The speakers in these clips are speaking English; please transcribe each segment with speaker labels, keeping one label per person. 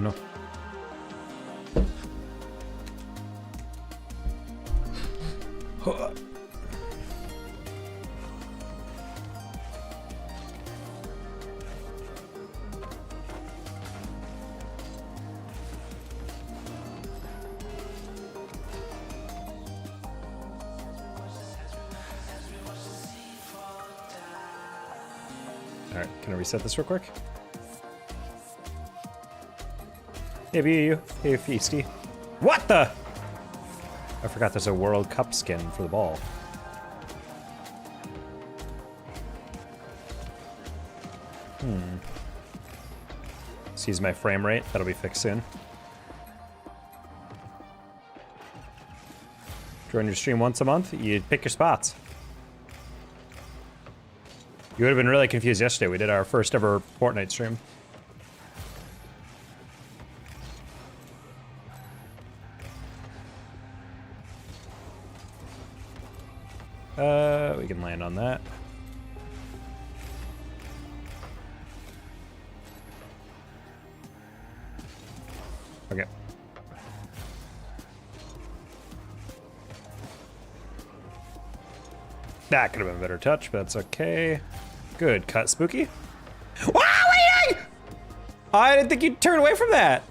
Speaker 1: no. Alright, can I reset this real quick? Hey, you. Hey, Feasty. What the? I forgot there's a World Cup skin for the ball. Sees my frame rate. That'll be fixed soon. Join your stream once a month. You pick your spots. You would have been really confused yesterday. We did our first ever Fortnite stream. We can land on that. Okay. That could have been a better touch, but that's okay. Good cut, Spooky. Wow, waiting! I didn't think you'd turn away from that.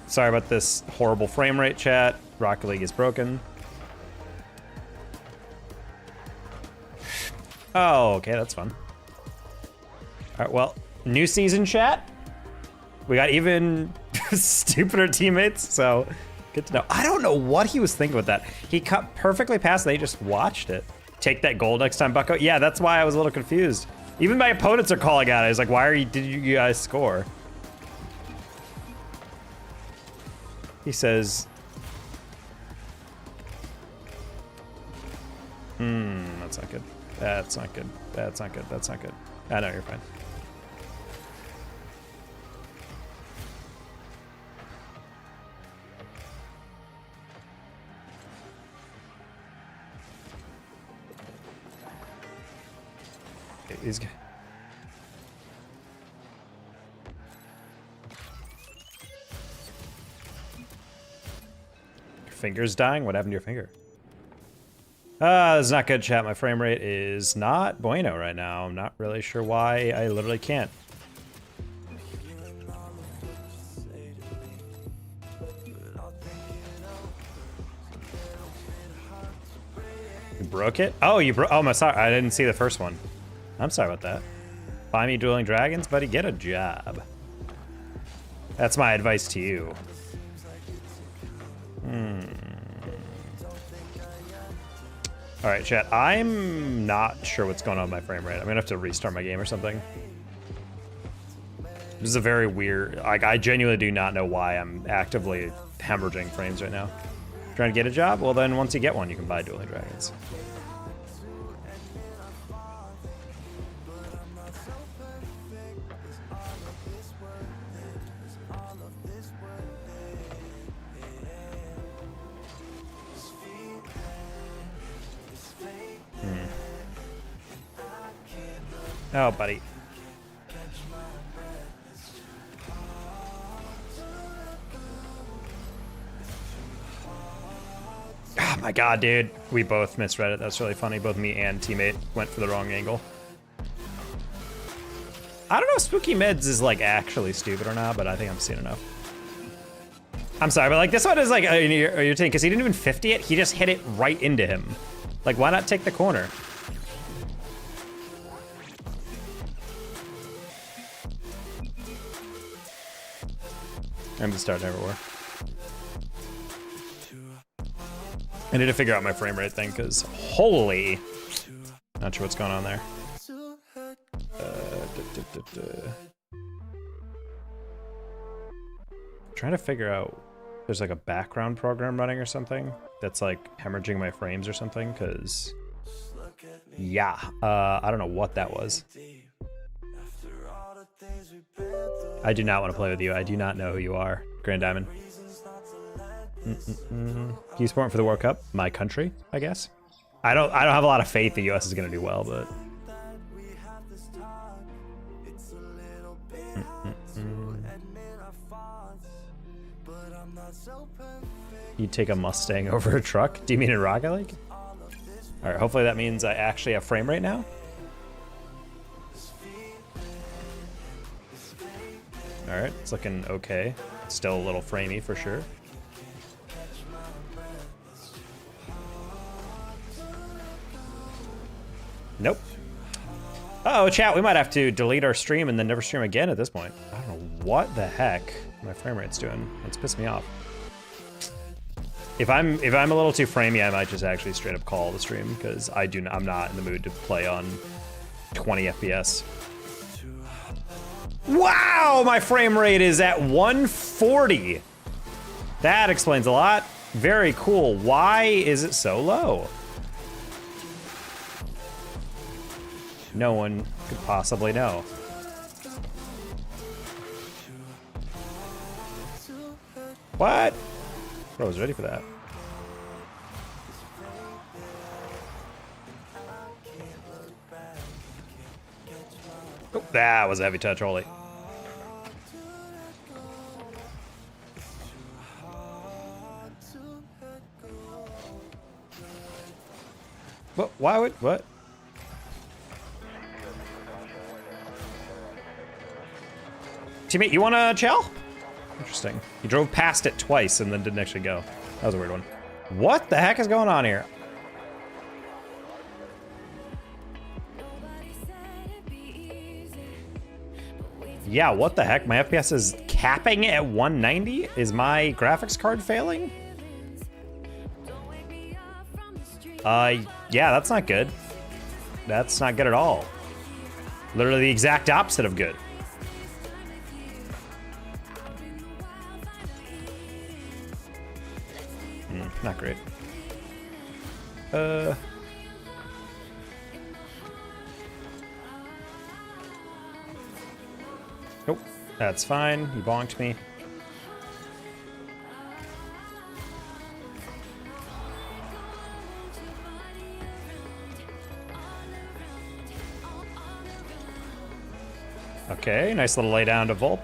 Speaker 1: Sorry about this horrible frame rate, chat. Rocket League is broken. Oh, okay, that's fun. All right, well, new season, chat. We got even stupider teammates, so good to know. I don't know what he was thinking with that. He cut perfectly past, they just watched it. Take that goal next time, Bucko. Yeah, that's why I was a little confused. Even my opponents are calling out it. I was like, why did you guys score? He says, that's not good. That's not good. That's not good. That's not good. I know, you're fine. Okay, these guys. Your finger's dying? What happened to your finger? This is not good, chat. My frame rate is not bueno right now. I'm not really sure why. I literally can't. You broke it? Oh, you broke. Oh, my sorry. I didn't see the first one. I'm sorry about that. Buy me Dueling Dragons, buddy. Get a job. That's my advice to you. All right, chat. I'm not sure what's going on with my frame rate. I'm gonna have to restart my game or something. This is a very weird. Like, I genuinely do not know why I'm actively hemorrhaging frames right now. Trying to get a job? Well, then once you get one, you can buy Dueling Dragons. Oh, buddy. Oh my god, dude. We both misread it. That's really funny. Both me and teammate went for the wrong angle. I don't know if Spooky Meds is like actually stupid or not, but I think I'm seeing enough. I'm sorry, but like this one is like irritating because he didn't even 50 it. He just hit it right into him. Like, why not take the corner? I'm the start never war. I need to figure out my frame rate thing because holy, not sure what's going on there. Trying to figure out there's like a background program running or something that's like hemorrhaging my frames or something because yeah, I don't know what that was. I do not want to play with you. I do not know who you are, Grand Diamond. You support for the World Cup? My country, I guess. I don't have a lot of faith the US is gonna do well, but You'd take a Mustang over a truck? Do you mean in Rocket League? All right, hopefully that means I actually have frame rate now. All right, it's looking okay. Still a little framey for sure. Nope. Uh-oh, chat, we might have to delete our stream and then never stream again at this point. I don't know what the heck my frame rate's doing. It's pissed me off. If I'm a little too framey, I might just actually straight up call the stream because I'm not in the mood to play on 20 FPS. Wow, my frame rate is at 140. That explains a lot. Very cool. Why is it so low? No one could possibly know. What? Bro, I was ready for that. Oh, that was a heavy touch, holy. What? Why would, what? Teammate, you wanna chill? Interesting. He drove past it twice and then didn't actually go. That was a weird one. What the heck is going on here? Yeah, what the heck? My FPS is capping at 190? Is my graphics card failing? Yeah, that's not good. That's not good at all. Literally the exact opposite of good. Not great. Oh, that's fine. He bonked me. Okay, nice little lay down to Volp.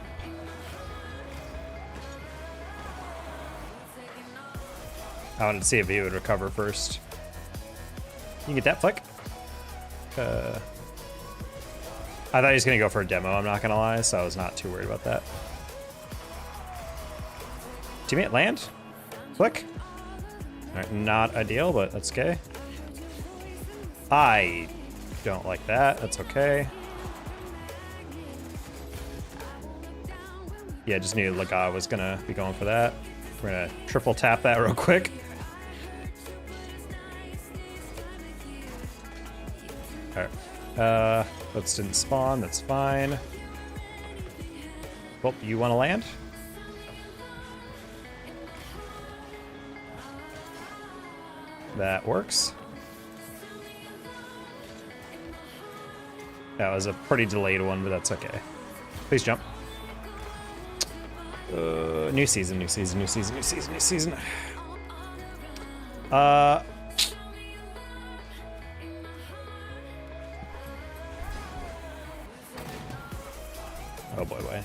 Speaker 1: I wanted to see if he would recover first. You can get that flick. I thought he was gonna go for a demo, I'm not gonna lie, so I was not too worried about that. Teammate, land. Flick. Alright, not ideal, but that's okay. I don't like that, that's okay. Yeah, just knew Laga was gonna be going for that. We're gonna triple tap that real quick. Alright. Boats didn't spawn, that's fine. Well, you wanna land? That works. That was a pretty delayed one, but that's okay. Please jump. New season, new season, new season, new season, new season. Oh boy, boy.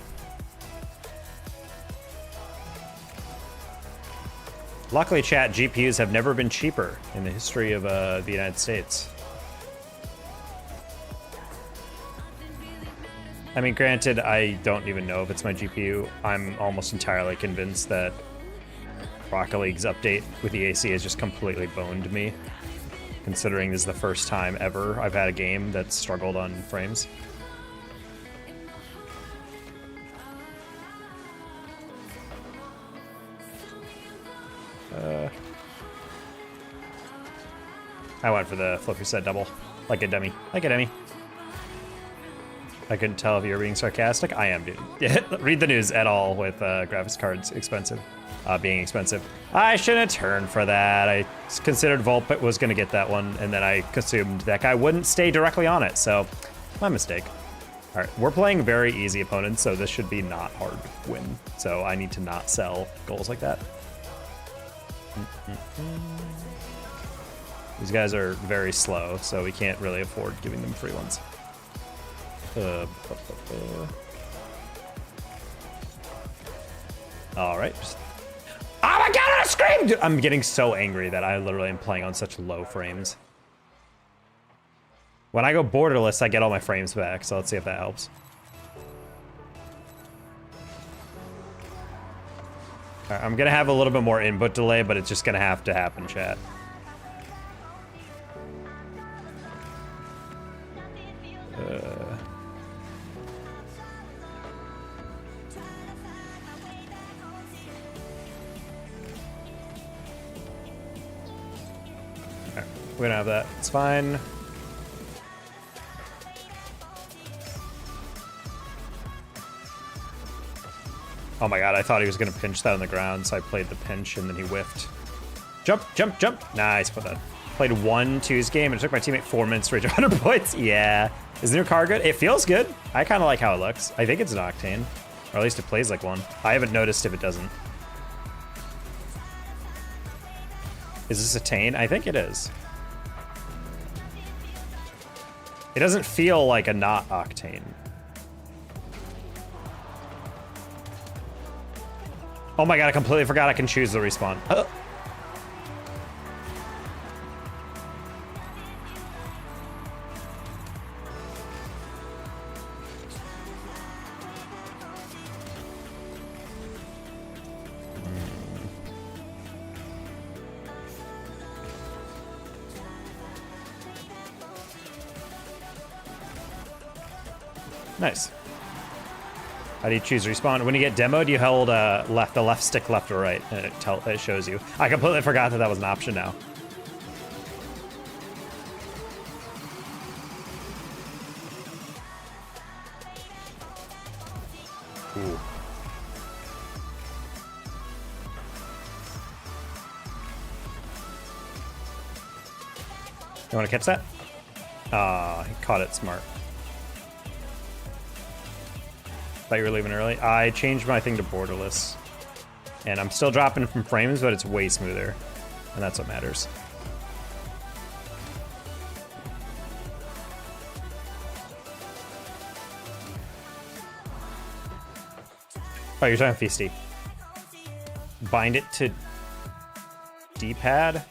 Speaker 1: Luckily, chat, GPUs have never been cheaper in the history of the United States. I mean, granted, I don't even know if it's my GPU. I'm almost entirely convinced that Rocket League's update with the AC has just completely boned me, considering this is the first time ever I've had a game that's struggled on frames. I went for the flip reset double, like a dummy, like a dummy. I couldn't tell if you were being sarcastic. I am, dude. Read the news at all with graphics cards expensive, being expensive. I shouldn't have turned for that. I considered Volp was going to get that one, and then I assumed that guy wouldn't stay directly on it, so my mistake. All right, we're playing very easy opponents, so this should be not hard to win. So I need to not sell goals like that. These guys are very slow, so we can't really afford giving them free ones. All right. Oh my god, Scream! Dude, I'm getting so angry that I literally am playing on such low frames. When I go borderless, I get all my frames back, so let's see if that helps. All right, I'm gonna have a little bit more input delay, but it's just gonna have to happen, chat. Alright, we don't have that. It's fine. Oh my god, I thought he was gonna pinch that on the ground, so I played the pinch and then he whiffed. Jump, jump, jump. Nice, put that. Played 1-2's game and it took my teammate 4 minutes to reach 100 points. Yeah. Is the new car good? It feels good. I kind of like how it looks. I think it's an Octane. Or at least it plays like one. I haven't noticed if it doesn't. Is this a Tane? I think it is. It doesn't feel like a not Octane. Oh my god, I completely forgot I can choose the respawn. Nice. How do you choose respawn? When you get demoed, you hold the left stick left or right, and it shows you. I completely forgot that that was an option now. Ooh. You want to catch that? Ah, he caught it smart. Thought you were leaving early. I changed my thing to borderless. And I'm still dropping from frames, but it's way smoother. And that's what matters. Oh, you're talking Feasty. Bind it to D-pad?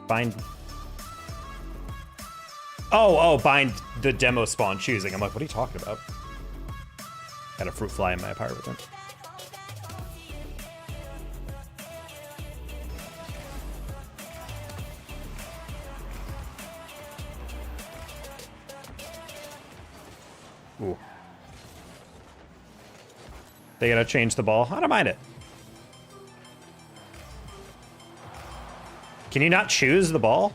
Speaker 1: Bind... Oh, bind the demo spawn choosing. I'm like, what are you talking about? Got a fruit fly in my apartment. Ooh. They gotta change the ball. I don't mind it. Can you not choose the ball?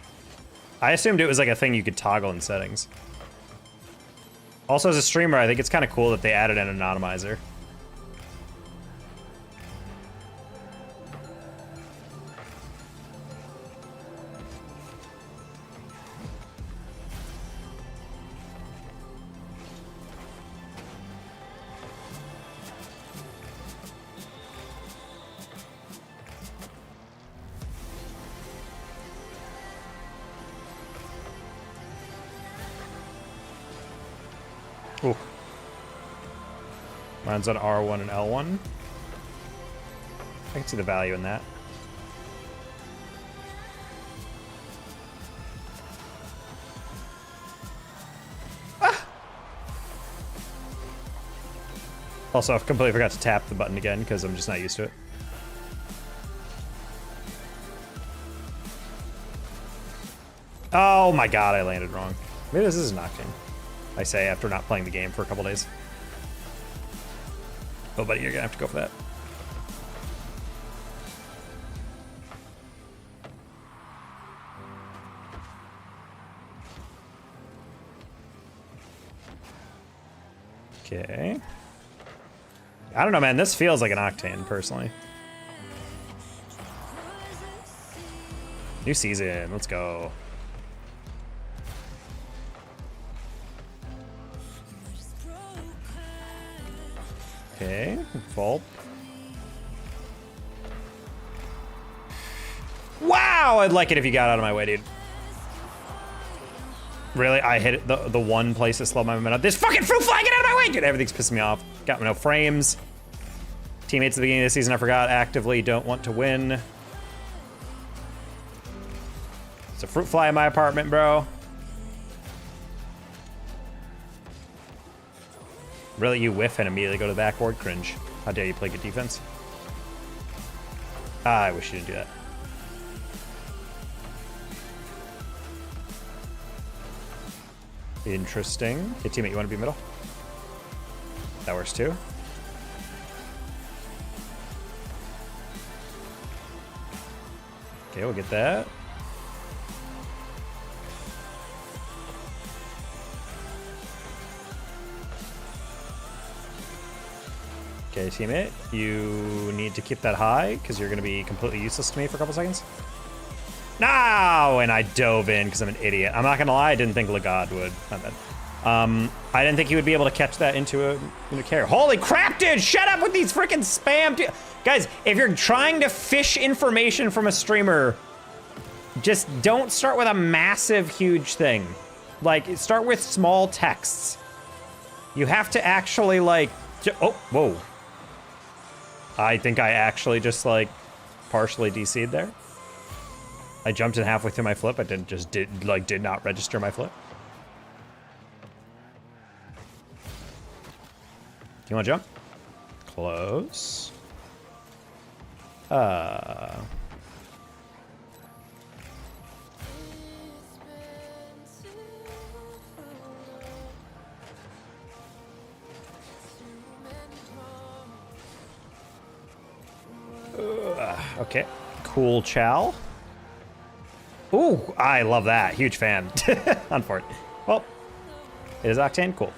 Speaker 1: I assumed it was like a thing you could toggle in settings. Also, as a streamer, I think it's kind of cool that they added an anonymizer. Ooh. Mine's on R1 and L1. I can see the value in that. Ah! Also, I completely forgot to tap the button again because I'm just not used to it. Oh my god, I landed wrong. Maybe this is an Octane. I say after not playing the game for a couple days. Oh, buddy, you're gonna have to go for that. Okay. I don't know, man. This feels like an Octane, personally. New season. Let's go. Okay, vault. Wow, I'd like it if you got out of my way, dude. Really? I hit it, the one place that slowed my momentum. This fucking fruit fly, get out of my way! Dude, everything's pissing me off. Got no frames. Teammates at the beginning of the season, I forgot, actively don't want to win. There's a fruit fly in my apartment, bro. Really, you whiff and immediately go to the backboard? Cringe. How dare you play good defense? Ah, I wish you didn't do that. Interesting. Okay, teammate, you want to be middle? That works too. Okay, we'll get that. Okay, teammate, you need to keep that high because you're going to be completely useless to me for a couple seconds. No! And I dove in because I'm an idiot. I'm not going to lie, I didn't think Legod would. My bad. I didn't think he would be able to catch that into a carry. Holy crap, dude! Shut up with these freaking spam, dude. Guys, if you're trying to fish information from a streamer, just don't start with a massive, huge thing. Like, start with small texts. You have to actually, like... Oh, whoa. I think I actually just, like, partially DC'd there. I jumped in halfway through my flip. I did not register my flip. Do you want to jump? Close. Okay. Cool chow. Ooh, I love that. Huge fan. On for it. Well, it is Octane. Cool.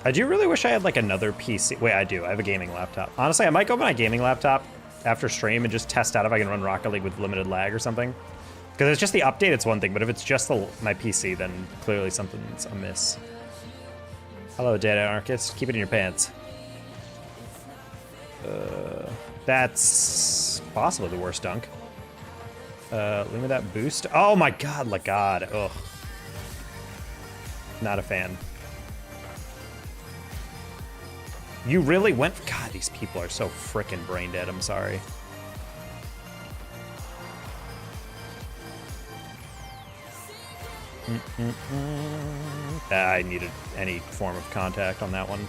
Speaker 1: I do really wish I had like another PC. Wait, I do. I have a gaming laptop. Honestly, I might go buy my gaming laptop after stream and just test out if I can run Rocket League with limited lag or something. Because if it's just the update, it's one thing, but if it's just my PC, then clearly something's amiss. Hello, Dead Anarchist. Keep it in your pants. That's possibly the worst dunk. Leave me that boost. Oh my god, God. Ugh. Not a fan. You really went... God, these people are so frickin' brain dead. I'm sorry. I needed any form of contact on that one.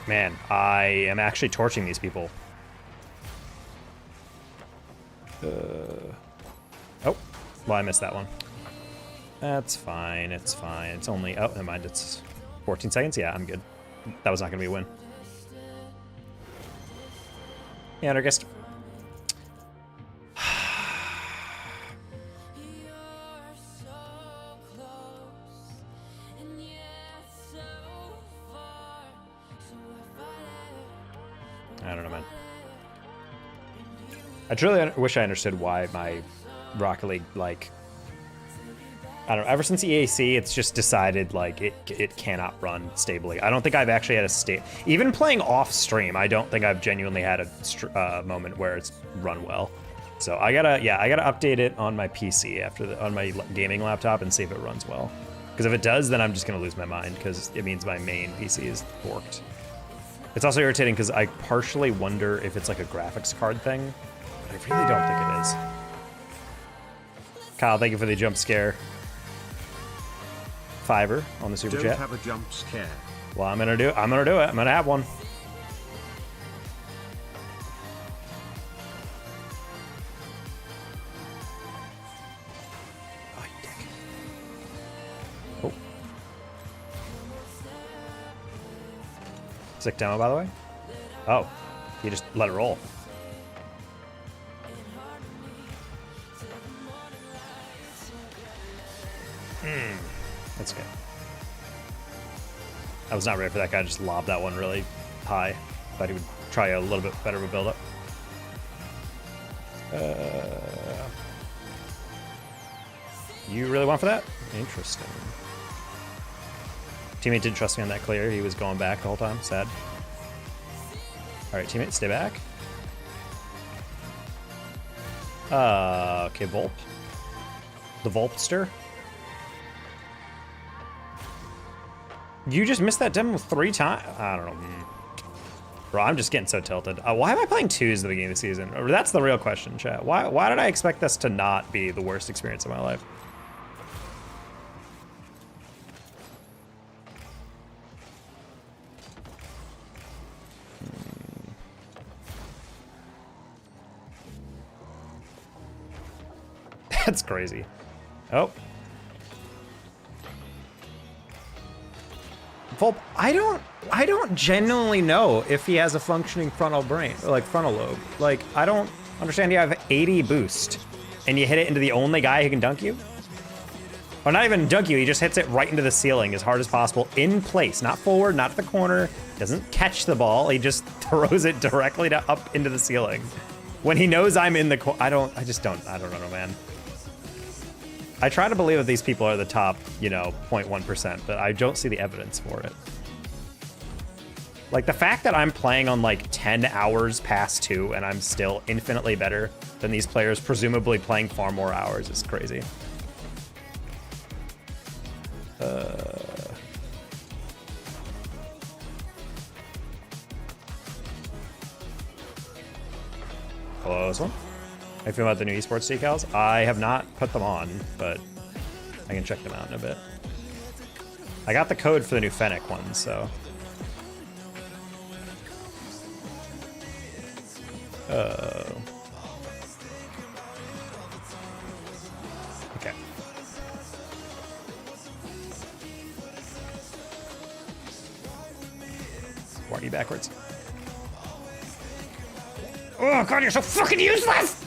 Speaker 1: Man, I am actually torching these people. Oh, well, I missed that one. That's fine, it's fine. It's only... Oh, never mind, it's 14 seconds? Yeah, I'm good. That was not gonna be a win. Yeah, Anarchist. I don't know, man. I truly wish I understood why my Rocket League, like, I don't know, ever since EAC, it's just decided, like, it cannot run stably. I don't think I've actually had a state, even playing off stream, I don't think I've genuinely had a moment where it's run well. So I gotta update it on my PC on my gaming laptop and see if it runs well. Because if it does, then I'm just gonna lose my mind, because it means my main PC is forked. It's also irritating because I partially wonder if it's like a graphics card thing, but I really don't think it is. Kyle, thank you for the jump scare. $5 on the super chat.
Speaker 2: Don't have a jump scare.
Speaker 1: Well, I'm gonna do it. I'm gonna have one. Oh, you dick. Oh. Sick demo, by the way. Oh, you just let it roll. That's good. I was not ready for that guy to just lob that one really high. Thought he would try a little bit better of a build-up. You really went for that? Interesting. Teammate didn't trust me on that clear. He was going back the whole time. Sad. All right, teammate, stay back. Okay, Volp. The Volpster. You just missed that demo 3 times? I don't know. Bro, I'm just getting so tilted. Why am I playing 2s at the beginning of the season? That's the real question, chat. Why did I expect this to not be the worst experience of my life? That's crazy. Oh. Volp, I don't genuinely know if he has a functioning frontal brain, like frontal lobe. Like, I don't understand. You have 80 boost, and you hit it into the only guy who can dunk you? Or not even dunk you, he just hits it right into the ceiling as hard as possible, in place, not forward, not at the corner, doesn't catch the ball, he just throws it directly up into the ceiling. When he knows I'm in the corner, I don't know, man. I try to believe that these people are the top, 0.1%, but I don't see the evidence for it. Like, the fact that I'm playing on, like, 10 hours past 2 and I'm still infinitely better than these players, presumably playing far more hours, is crazy. Close one. How you feel about the new esports decals? I have not put them on, but I can check them out in a bit. I got the code for the new Fennec ones, so. Okay. Why are you backwards? Oh god, you're so fucking useless!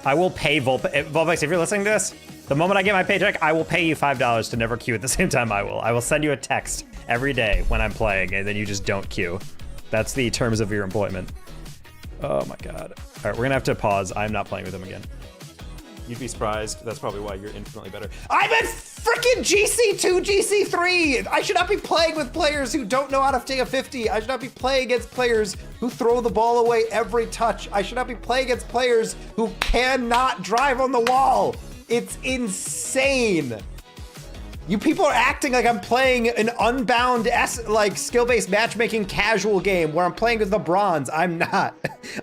Speaker 1: I will pay Volpex, if you're listening to this, the moment I get my paycheck, I will pay you $5 to never queue at the same time I will. I will send you a text every day when I'm playing, and then you just don't queue. That's the terms of your employment. Oh my god. All right, we're gonna have to pause. I'm not playing with him again. You'd be surprised. That's probably why you're infinitely better. I'm at freaking GC2, GC3! I should not be playing with players who don't know how to take a 50. I should not be playing against players who throw the ball away every touch. I should not be playing against players who cannot drive on the wall. It's insane. You people are acting like I'm playing an unbound skill-based matchmaking casual game where I'm playing with the bronze. I'm not.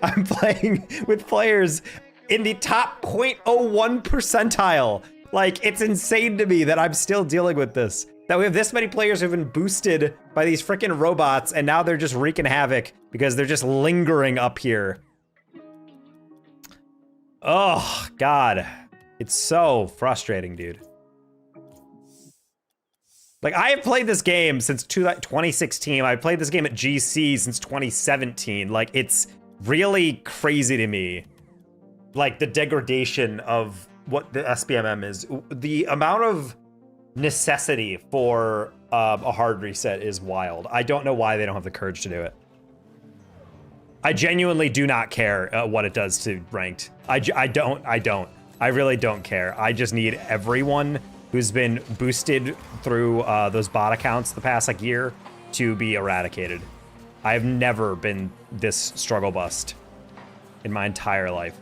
Speaker 1: I'm playing with players in the top 0.01 percentile. Like, it's insane to me that I'm still dealing with this. That we have this many players who've been boosted by these freaking robots, and now they're just wreaking havoc because they're just lingering up here. Oh, God. It's so frustrating, dude. Like, I have played this game since 2016. I played this game at GC since 2017. Like, it's really crazy to me. Like, the degradation of what the SBMM is. The amount of necessity for a hard reset is wild. I don't know why they don't have the courage to do it. I genuinely do not care what it does to ranked. I don't. I really don't care. I just need everyone who's been boosted through those bot accounts the past year to be eradicated. I have never been this struggle bust in my entire life.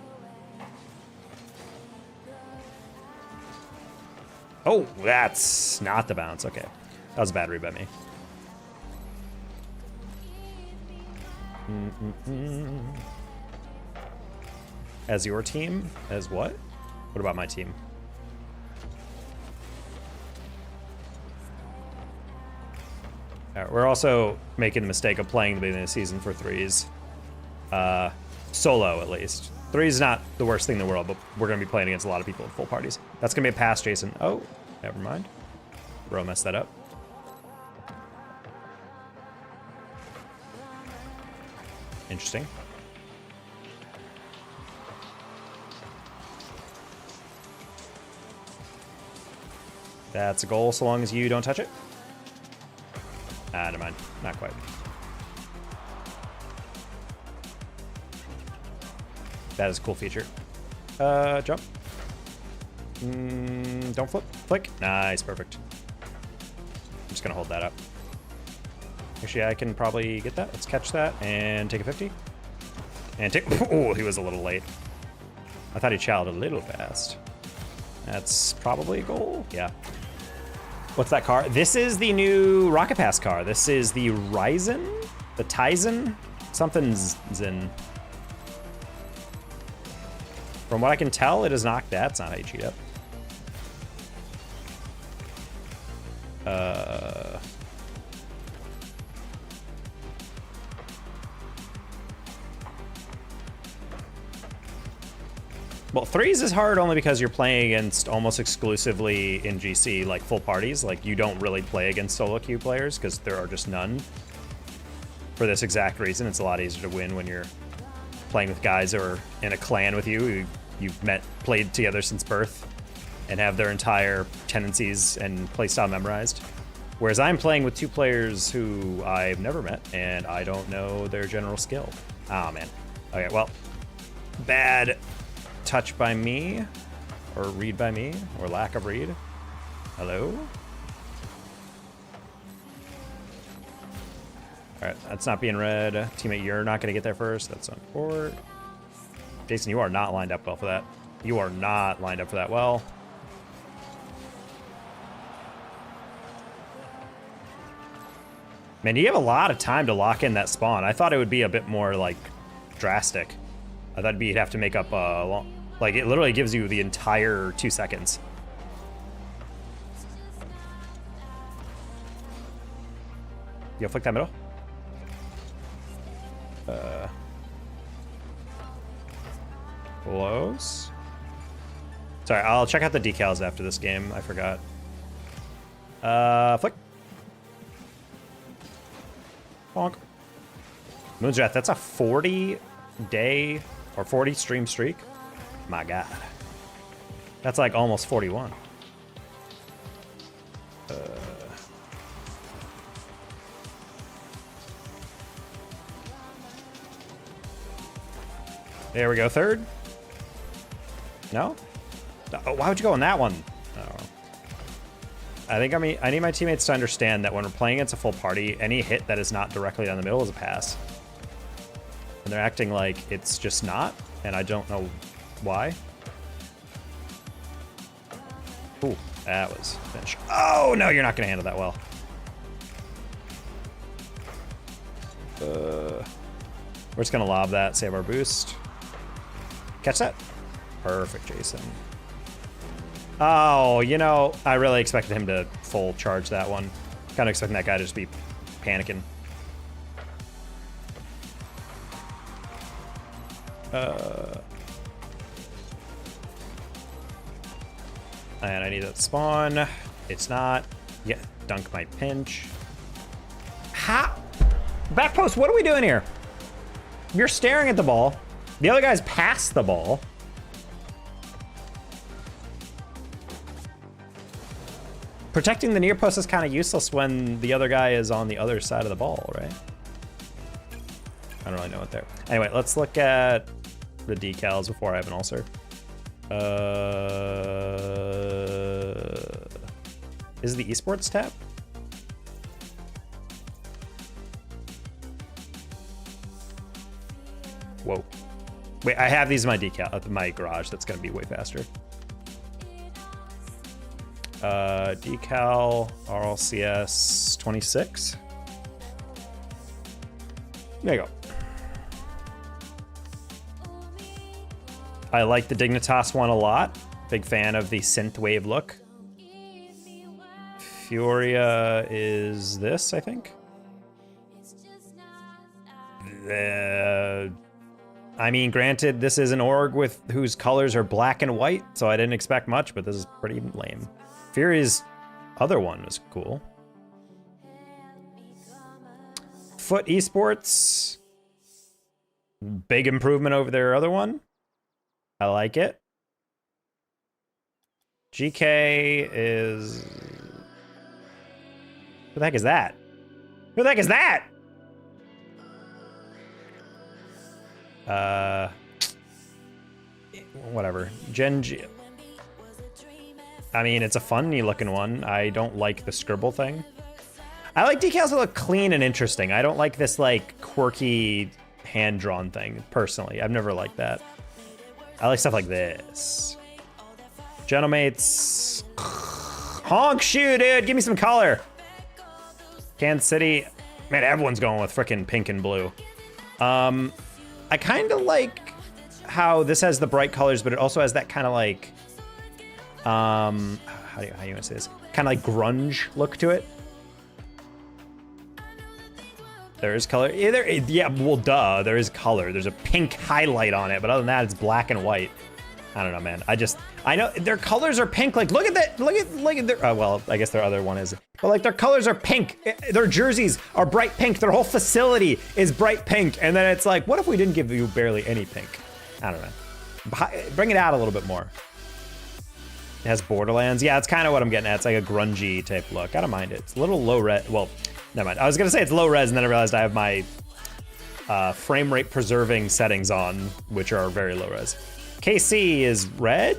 Speaker 1: Oh, that's not the bounce. Okay. That was a bad read by me. As your team? As what? What about my team? All right, we're also making the mistake of playing the beginning of the season for threes. Solo, at least. Threes is not the worst thing in the world, but we're going to be playing against a lot of people at full parties. That's going to be a pass, Jason. Oh, never mind. Bro messed that up. Interesting. That's a goal so long as you don't touch it. Ah, never mind. Not quite. That is a cool feature. Jump. Don't flip. Flick. Nice, perfect. I'm just gonna hold that up. Actually, I can probably get that. Let's catch that and take a 50. And take, oh, he was a little late. I thought he chowed a little fast. That's probably a goal. Yeah. What's that car? This is the new Rocket Pass car. This is the Ryzen? The Tizen? Something's in. From what I can tell, it is not. That's not how you cheat up. Well, threes is hard only because you're playing against almost exclusively in GC, like full parties. Like you don't really play against solo queue players because there are just none. For this exact reason, it's a lot easier to win when you're playing with guys who are in a clan with you, who you've played together since birth, and have their entire tendencies and playstyle memorized. Whereas I'm playing with two players who I've never met, and I don't know their general skill. Oh, man. Okay, well, bad touch by me, or read by me, or lack of read. Hello? All right, that's not being read. Teammate, you're not gonna get there first. That's on court. Jason, you are not lined up well for that. You are not lined up for that well. Man, you have a lot of time to lock in that spawn. I thought it would be a bit more, like, drastic. I thought you'd have to make up a long... Like, it literally gives you the entire 2 seconds. Yo, flick that middle. Close. Sorry, I'll check out the decals after this game. I forgot. Flick. Bonk. Moon's Wrath, that's a 40-day or 40 stream streak. My God. That's like almost 41. There we go, third. No? Oh, why would you go on that one? Oh. I need my teammates to understand that when we're playing against a full party, any hit that is not directly down the middle is a pass. And they're acting like it's just not, and I don't know why. Ooh, that was finish. Oh, no, you're not going to handle that well. We're just going to lob that, save our boost. Catch that. Perfect, Jason. Oh, you know, I really expected him to full charge that one. Kind of expecting that guy to just be panicking. And I need that spawn. It's not. Yeah, dunk my pinch. How? Back post, what are we doing here? You're staring at the ball. The other guy's past the ball. Protecting the near post is kind of useless when the other guy is on the other side of the ball, right? I don't really know what there. Anyway, let's look at the decals before I have an ulcer. Is the esports tab? Whoa. Wait, I have these in my decal at my garage. That's gonna be way faster. Decal RLCS 26. There you go. I like the Dignitas one a lot. Big fan of the synthwave look. Furia is this, I think. I mean, granted, this is an org with whose colors are black and white, so I didn't expect much, but this is pretty lame. Fury's other one was cool. Foot Esports. Big improvement over their other one. I like it. GK is... Who the heck is that? Who the heck is that? Whatever. Gen G. I mean, it's a funny looking one. I don't like the scribble thing. I like decals that look clean and interesting. I don't like this like quirky hand-drawn thing, personally. I've never liked that. I like stuff like this. Gentlemates. Honk shoe, dude. Give me some color. Kansas City. Man, everyone's going with frickin' pink and blue. I kind of like how this has the bright colors, but it also has that kind of like, how do you want to say this? Kind of like grunge look to it. There is color. Yeah, well, duh. There is color. There's a pink highlight on it, but other than that, it's black and white. I don't know, man. I know their colors are pink. Like, look at that. Look at their. Oh, well, I guess their other one is. But like, their colors are pink. Their jerseys are bright pink. Their whole facility is bright pink. And then it's like, what if we didn't give you barely any pink? I don't know. Bring it out a little bit more. It has Borderlands. Yeah, it's kind of what I'm getting at. It's like a grungy type look. I don't mind it. It's a little low res. Well, never mind. I was gonna say it's low res, and then I realized I have my frame rate preserving settings on, which are very low res. KC is red.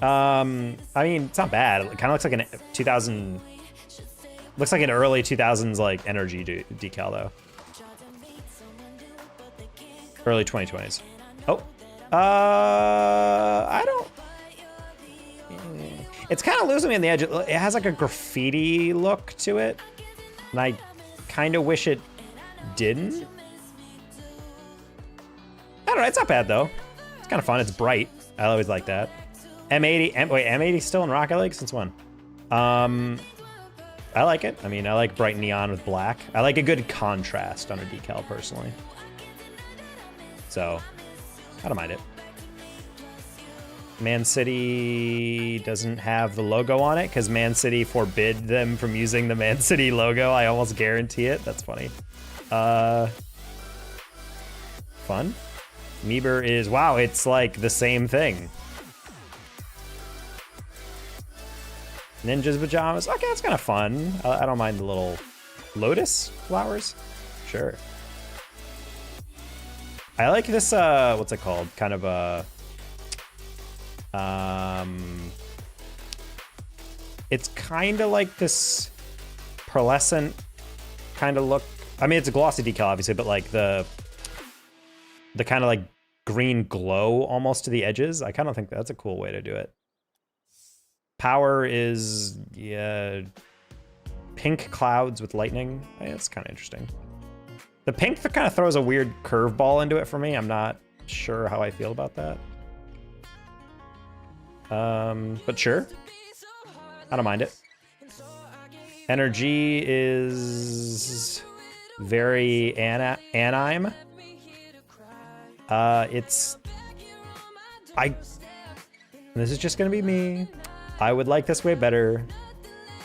Speaker 1: I mean, it's not bad. It kind of looks like an 2000. Looks like an early 2000s like energy decal though. Early 2020s. Oh, I don't. It's kind of losing me on the edge. It has like a graffiti look to it, and I kind of wish it didn't. I don't know. It's not bad though. It's kind of fun. It's bright. I always like that. M80. Wait, M80 still in Rocket League since when? I like it. I mean, I like bright neon with black. I like a good contrast on a decal personally. So, I don't mind it. Man City doesn't have the logo on it because Man City forbid them from using the Man City logo. I almost guarantee it. That's funny. Fun. Meeber is, wow, it's like the same thing. Ninja's pajamas. Okay, that's kind of fun. I don't mind the little lotus flowers. Sure. I like this, what's it called? Kind of a, it's kind of like this pearlescent kind of look. I mean, it's a glossy decal, obviously, but like the kind of like green glow almost to the edges. I kind of think that's a cool way to do it. Power is, yeah, pink clouds with lightning. Yeah, that's kind of interesting. The pink that kind of throws a weird curveball into it for me. I'm not sure how I feel about that. But sure. I don't mind it. Energy is very anime. This is just gonna be me. I would like this way better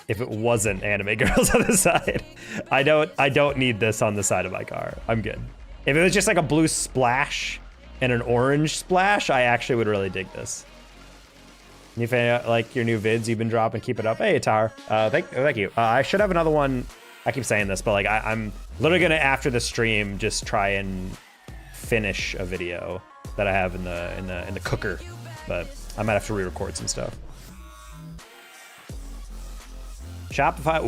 Speaker 1: if it wasn't anime girls on the side. I don't need this on the side of my car. I'm good. If it was just like a blue splash and an orange splash, I actually would really dig this. New fan, like your new vids you've been dropping, keep it up. Hey, Tar. Thank you. I should have another one. I keep saying this, but like I'm literally gonna after the stream just try and finish a video that I have in the cooker, but I might have to re-record some stuff. Shopify.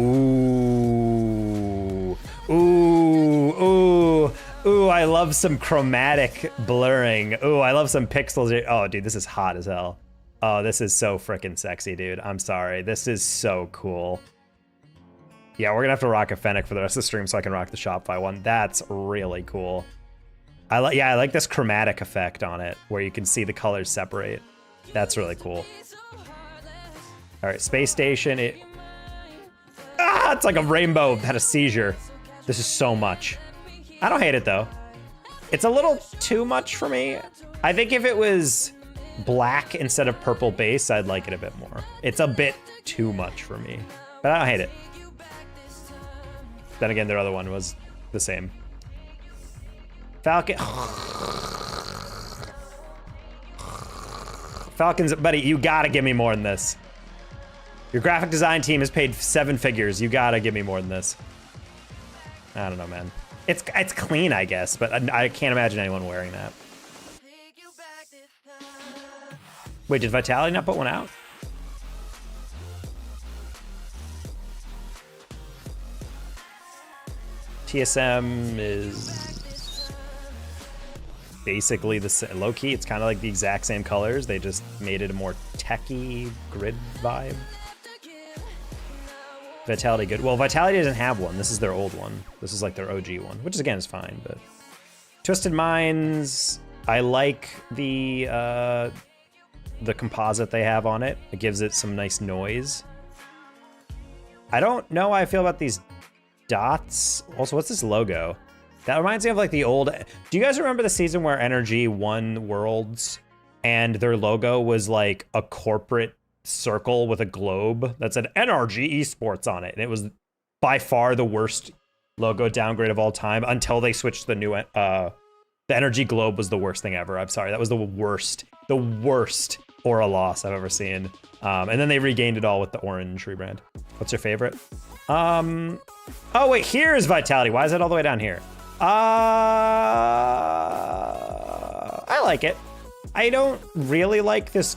Speaker 1: Ooh, I love some chromatic blurring. Ooh, I love some pixels. Oh, dude, this is hot as hell. Oh, this is so freaking sexy, dude. I'm sorry. This is so cool. Yeah, we're gonna have to rock a Fennec for the rest of the stream so I can rock the Shopify one. That's really cool. I like this chromatic effect on it where you can see the colors separate. That's really cool. All right, Space Station. It's like a rainbow had a seizure. This is so much. I don't hate it though. It's a little too much for me. I think if it was black instead of purple base, I'd like it a bit more. It's a bit too much for me, but I don't hate it. Then again, their other one was the same. Falcons, buddy, you gotta give me more than this. Your graphic design team has paid 7 figures. You gotta give me more than this. I don't know, man. It's clean, I guess, but I can't imagine anyone wearing that. Wait, did Vitality not put one out? TSM is basically the low key. It's kind of like the exact same colors. They just made it a more techy grid vibe. Vitality good. Well, Vitality doesn't have one. This is their old one. This is like their OG one, which is, again, is fine. But Twisted Minds, I like the composite they have on it. It gives it some nice noise. I don't know how I feel about these dots. Also, what's this logo? That reminds me of like the old... Do you guys remember the season where NRG won Worlds and their logo was like a corporate circle with a globe that said NRG Esports on it? And it was by far the worst logo downgrade of all time until they switched to the new... the NRG globe was the worst thing ever. I'm sorry. That was the worst Aura loss I've ever seen. And then they regained it all with the orange rebrand. What's your favorite? Oh, wait, here's Vitality. Why is it all the way down here? I like it. I don't really like this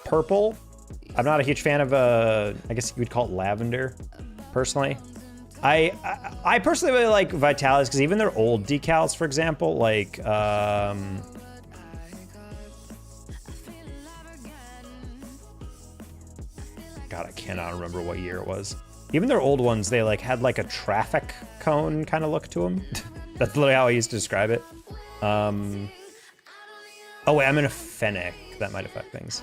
Speaker 1: purple. I'm not a huge fan of, I guess you would call it lavender, personally. I personally really like Vitality's because even their old decals, for example, like, God, I cannot remember what year it was. Even their old ones, they like had like a traffic cone kind of look to them. That's literally how I used to describe it. Oh wait, I'm in a Fennec. That might affect things.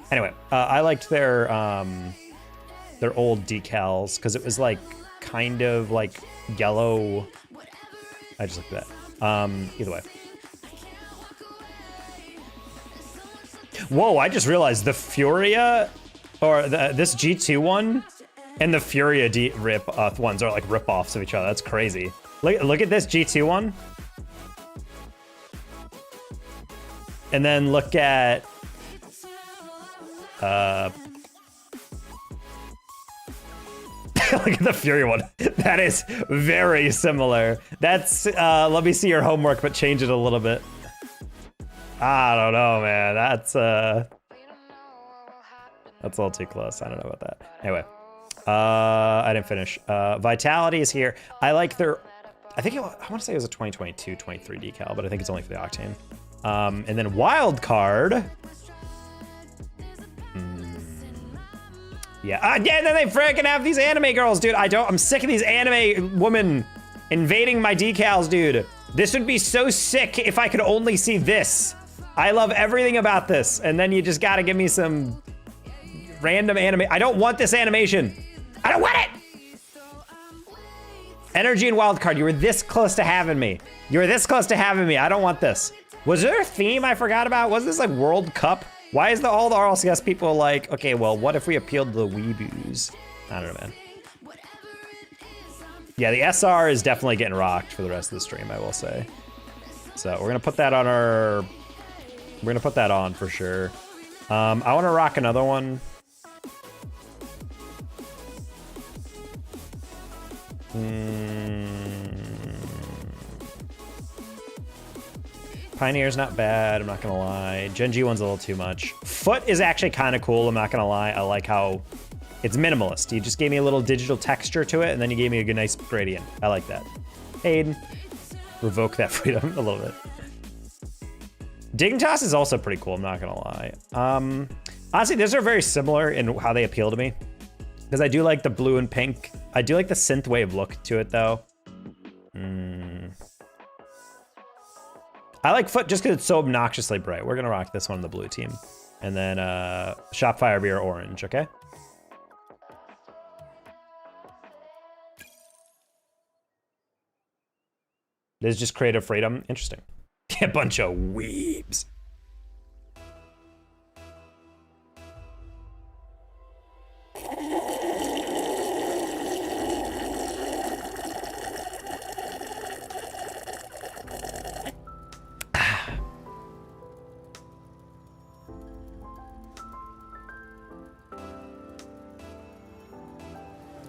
Speaker 1: Anyway, I liked their old decals because it was like kind of like yellow. I just looked at that. Either way. Whoa, I just realized the Furia, or this G2 one, and the Furia ones are like rip-offs of each other. That's crazy. Look at this G2 one. And then look at... look at the Fury one. That is very similar. That's, let me see your homework, but change it a little bit. I don't know, man. That's a little too close. I don't know about that. Anyway, I didn't finish. Vitality is here. I like their, I want to say it was a 2022, 23 decal, but I think it's only for the Octane. And then Wild Card. Yeah, and then they freaking have these anime girls, dude. I'm sick of these anime women invading my decals, dude. This would be so sick if I could only see this. I love everything about this. And then you just gotta give me some random anime. I don't want this animation. I don't want it. Energy and Wildcard, you were this close to having me. You were this close to having me. I don't want this. Was there a theme I forgot about? Was this like World Cup? Why is all the RLCS people like, okay, well, what if we appealed to the weeboos? I don't know, man. Yeah, the SR is definitely getting rocked for the rest of the stream, I will say. So we're gonna put that on we're gonna put that on for sure. I wanna rock another one. Pioneer's not bad, I'm not gonna lie. Gen G one's a little too much. Foot is actually kind of cool, I'm not gonna lie. I like how it's minimalist. You just gave me a little digital texture to it, and then you gave me a good, nice gradient. I like that. Aiden, revoke that freedom a little bit. Dignitas is also pretty cool, I'm not gonna lie. Honestly, those are very similar in how they appeal to me. Because I do like the blue and pink. I do like the synthwave look to it, though. I like Foot just because it's so obnoxiously bright. We're gonna rock this one on the blue team. And then Shop Firebeer orange, okay? This is just creative freedom. Interesting. A bunch of weebs.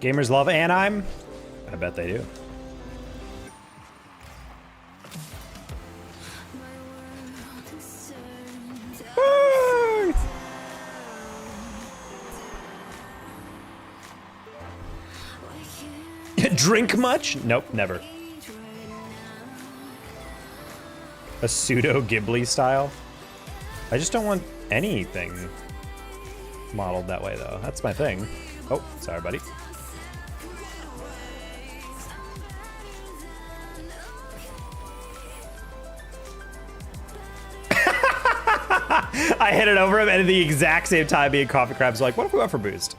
Speaker 1: Gamers love Anheim? I bet they do. drink much? Nope, never. A pseudo Ghibli style. I just don't want anything modeled that way though. That's my thing. Oh, sorry, buddy. I hit it over him, and at the exact same time, me and Coffee Crab's like, what if we went for boost?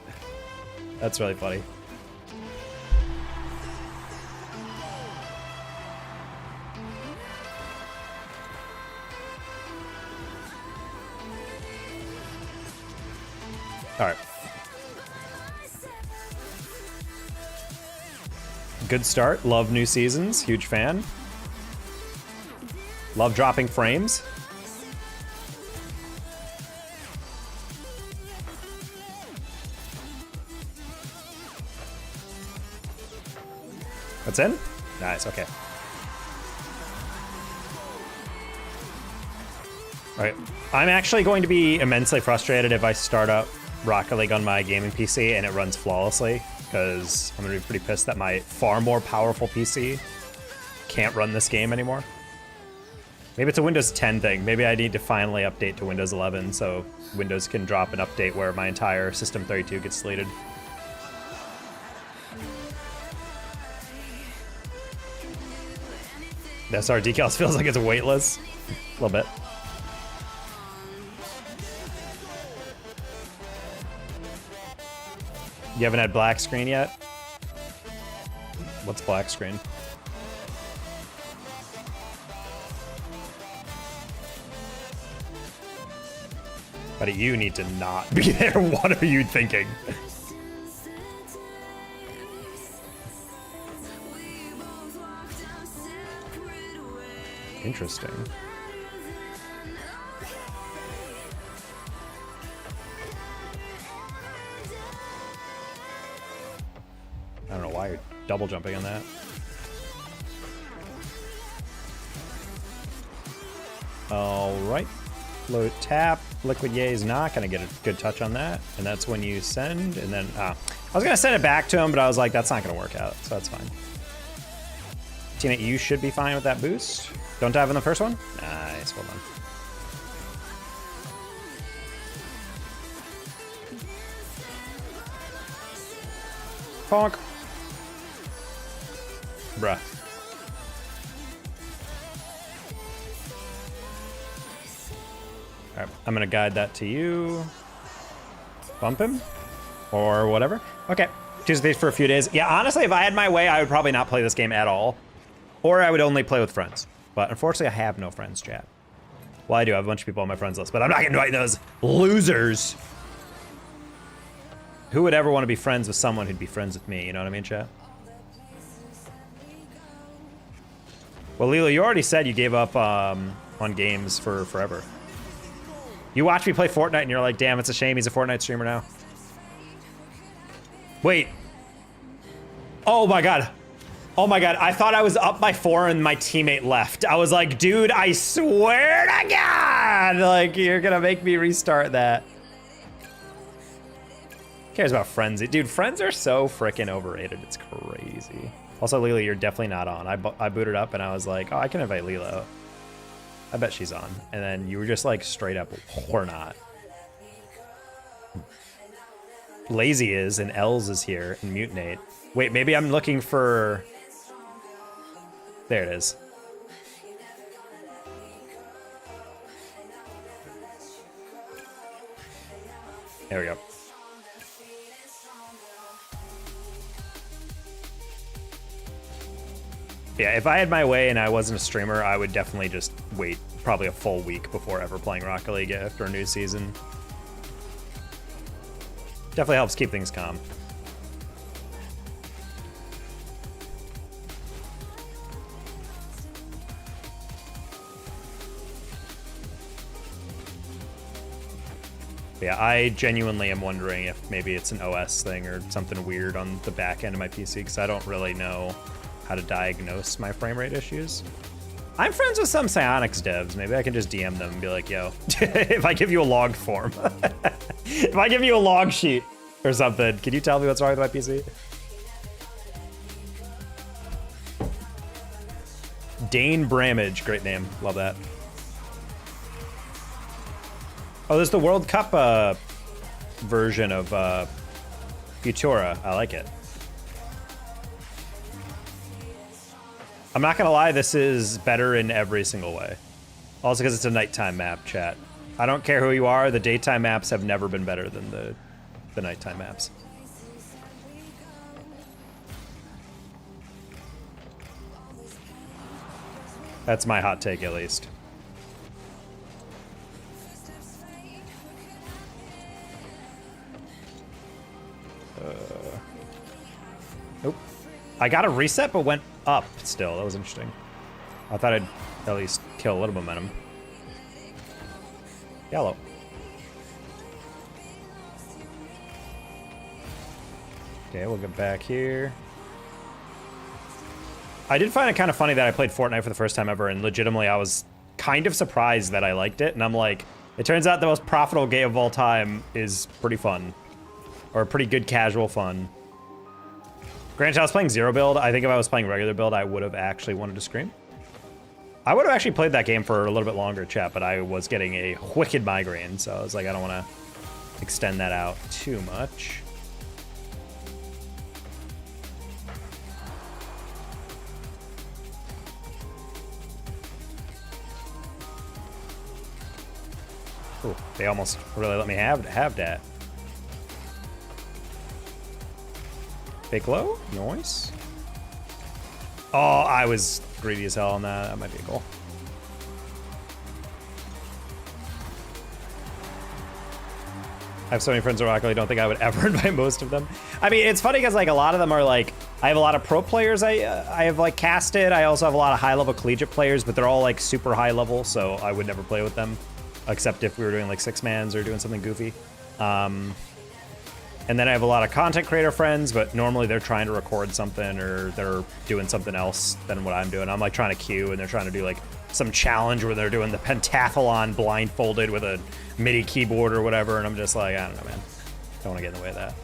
Speaker 1: That's really funny. All right. Good start. Love new seasons. Huge fan. Love dropping frames. That's in? Nice, okay. All right, I'm actually going to be immensely frustrated if I start up Rocket League on my gaming PC and it runs flawlessly, because I'm gonna be pretty pissed that my far more powerful PC can't run this game anymore. Maybe it's a Windows 10 thing. Maybe I need to finally update to Windows 11 so Windows can drop an update where my entire System 32 gets deleted. The SR decals feels like it's weightless. A little bit. You haven't had black screen yet? What's black screen? Buddy, you need to not be there. What are you thinking? Interesting. I don't know why you're double jumping on that. All right. Low tap. Liquid Yay is not going to get a good touch on that. And that's when you send, and then, I was going to send it back to him, but I was like, that's not going to work out, so that's fine. Teammate, you should be fine with that boost. Don't dive in the first one? Nice, well done. Honk. Bruh. Alright, I'm gonna guide that to you. Bump him? Or whatever. Okay, Tuesdays for a few days. Yeah, honestly, if I had my way, I would probably not play this game at all. Or I would only play with friends. But unfortunately, I have no friends, chat. Well, I do have a bunch of people on my friends list, but I'm not gonna invite those losers. Who would ever want to be friends with someone who'd be friends with me? You know what I mean, chat? Well, Lilo, you already said you gave up on games for forever. You watch me play Fortnite and you're like, damn, it's a shame he's a Fortnite streamer now. Wait. Oh my God. Oh my God, I thought I was up by 4 and my teammate left. I was like, dude, I swear to God, like, you're gonna make me restart that. Who cares about friends? Dude, friends are so freaking overrated, it's crazy. Also, Lilo, you're definitely not on. I booted up and I was like, oh, I can invite Lilo. I bet she's on. And then you were just like straight up, or not. Lazy is, and Els is here, and Mutinate. Wait, maybe I'm looking for... There it is. There we go. Yeah, if I had my way and I wasn't a streamer, I would definitely just wait probably a full week before ever playing Rocket League after a new season. Definitely helps keep things calm. Yeah, I genuinely am wondering if maybe it's an OS thing or something weird on the back end of my PC, because I don't really know how to diagnose my frame rate issues. I'm friends with some Psyonix devs. Maybe I can just DM them and be like, yo, if I give you a log form, if I give you a log sheet or something, can you tell me what's wrong with my PC? Dane Bramage, great name, love that. Oh, there's the World Cup version of Futura. I like it. I'm not gonna lie, this is better in every single way. Also because it's a nighttime map, chat. I don't care who you are, the daytime maps have never been better than the nighttime maps. That's my hot take, at least. Nope. I got a reset, but went up still. That was interesting. I thought I'd at least kill a little momentum. Yellow. Okay, we'll get back here. I did find it kind of funny that I played Fortnite for the first time ever, and legitimately I was kind of surprised that I liked it, and I'm like, it turns out the most profitable game of all time is pretty fun. Or pretty good casual fun. Granted, I was playing zero build. I think if I was playing regular build, I would have actually wanted to scream. I would have actually played that game for a little bit longer, chat, but I was getting a wicked migraine, so I was like, I don't want to extend that out too much. Ooh, they almost really let me have that. Fake low? Nice. Oh, I was greedy as hell on that. That might be a goal. I have so many friends who rock, I don't think I would ever invite most of them. I mean, it's funny because like a lot of them are like, I have a lot of pro players I have like casted. I also have a lot of high level collegiate players, but they're all like super high level, so I would never play with them, except if we were doing like 6-mans or doing something goofy. And then I have a lot of content creator friends, but normally they're trying to record something or they're doing something else than what I'm doing. I'm like trying to queue and they're trying to do like some challenge where they're doing the pentathlon blindfolded with a MIDI keyboard or whatever. And I'm just like, I don't know, man. Don't want to get in the way of that.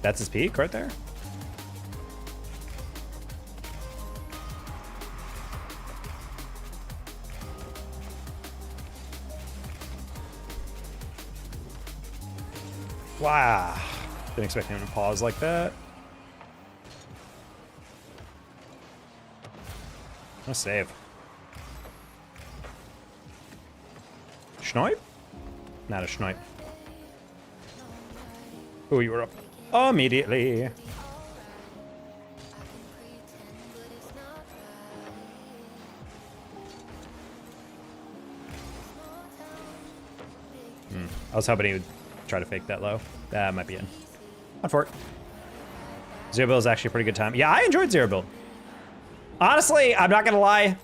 Speaker 1: That's his peak right there. Wow. Didn't expect him to pause like that. No save. Schneip? Not a schneip. Oh, you were up immediately. I was hoping he would try to fake that low. That might be in. On fork. Zero build is actually a pretty good time. Yeah, I enjoyed zero build. Honestly, I'm not gonna lie.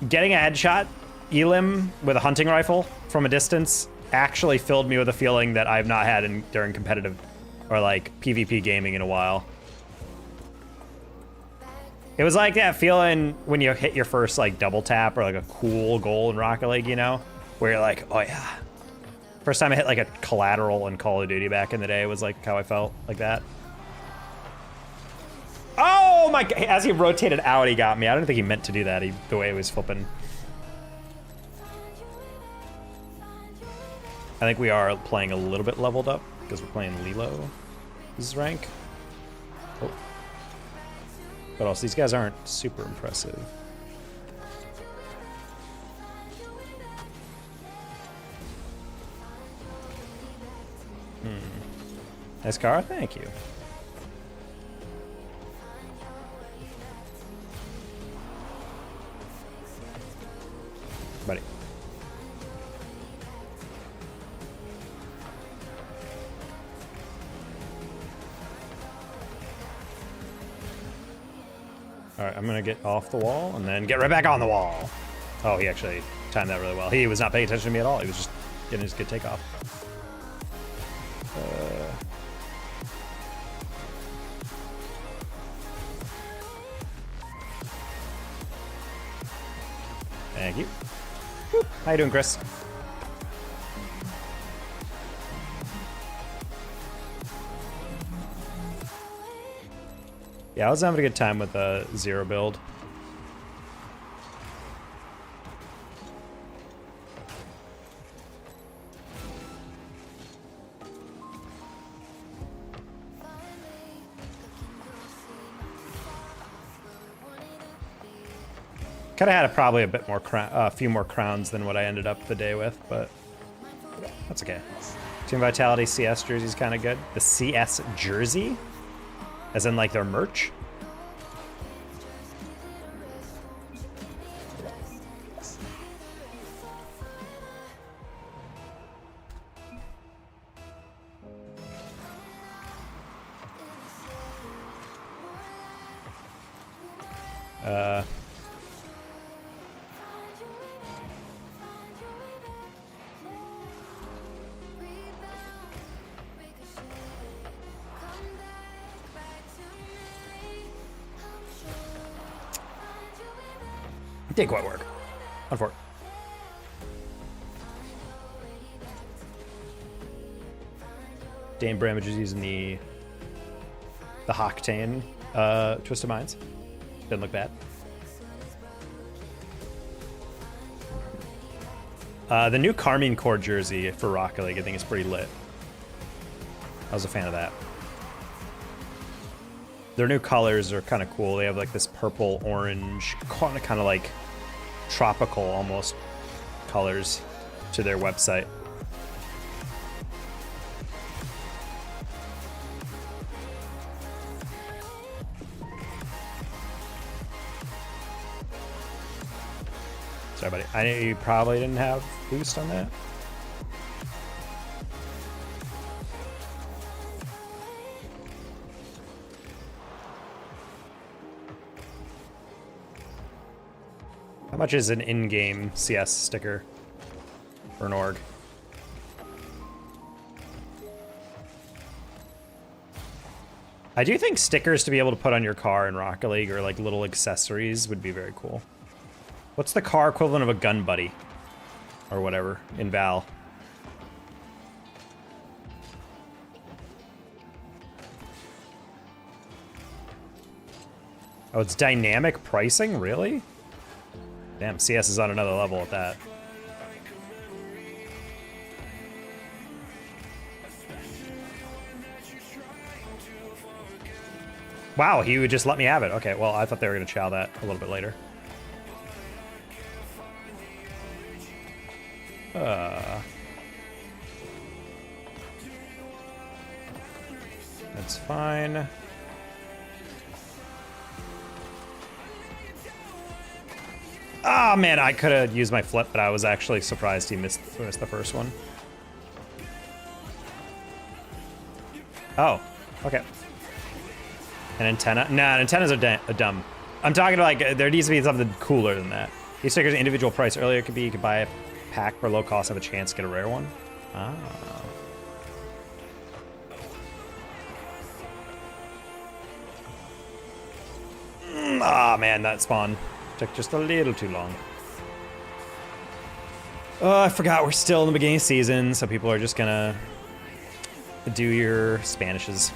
Speaker 1: Getting a headshot elim with a hunting rifle from a distance actually filled me with a feeling that I've not had during competitive or like PvP gaming in a while. It was like that feeling when you hit your first like double tap or like a cool goal in Rocket League, you know? Where you're like, oh yeah. First time I hit like a collateral in Call of Duty back in the day was like how I felt, like that. Oh my God, as he rotated out, he got me. I don't think he meant to do that, the way he was flipping. I think we are playing a little bit leveled up because we're playing LIL. This is rank. Oh. But also, these guys aren't super impressive. Nice car, thank you. Buddy. All right, I'm gonna get off the wall and then get right back on the wall. Oh, he actually timed that really well. He was not paying attention to me at all. He was just getting his good takeoff. Thank you. Whoop. How you doing, Chris? Yeah, I was having a good time with the zero build. Could have had probably a bit more a few more crowns than what I ended up the day with, but that's okay. Team Vitality CS jersey is kind of good. The CS jersey, as in like their merch. Didn't quite work. Unfortunately. Dane Bramage is using the Octane Twisted Minds. Didn't look bad. The new Carmine Core jersey for Rocket League, I think is pretty lit. I was a fan of that. Their new colors are kind of cool. They have like this purple, orange, kind of like tropical almost colors to their website. Sorry, buddy. I know you probably didn't have boost on that. How much is an in-game CS sticker for an org? I do think stickers to be able to put on your car in Rocket League or like little accessories would be very cool. What's the car equivalent of a gun buddy? Or whatever in Val? Oh, it's dynamic pricing? Really? Damn, CS is on another level with that. Wow, he would just let me have it. Okay, well, I thought they were going to chow that a little bit later. That's fine. Oh man, I could have used my flip, but I was actually surprised he missed the first one. Oh, okay. An antenna? Nah, antennas are dumb. I'm talking to like, there needs to be something cooler than that. These stickers individual price. Earlier could be you could buy a pack for low cost, have a chance to get a rare one. Ah. Ah man, that spawn took just a little too long. Oh, I forgot we're still in the beginning of season, so people are just gonna do your Spanishes.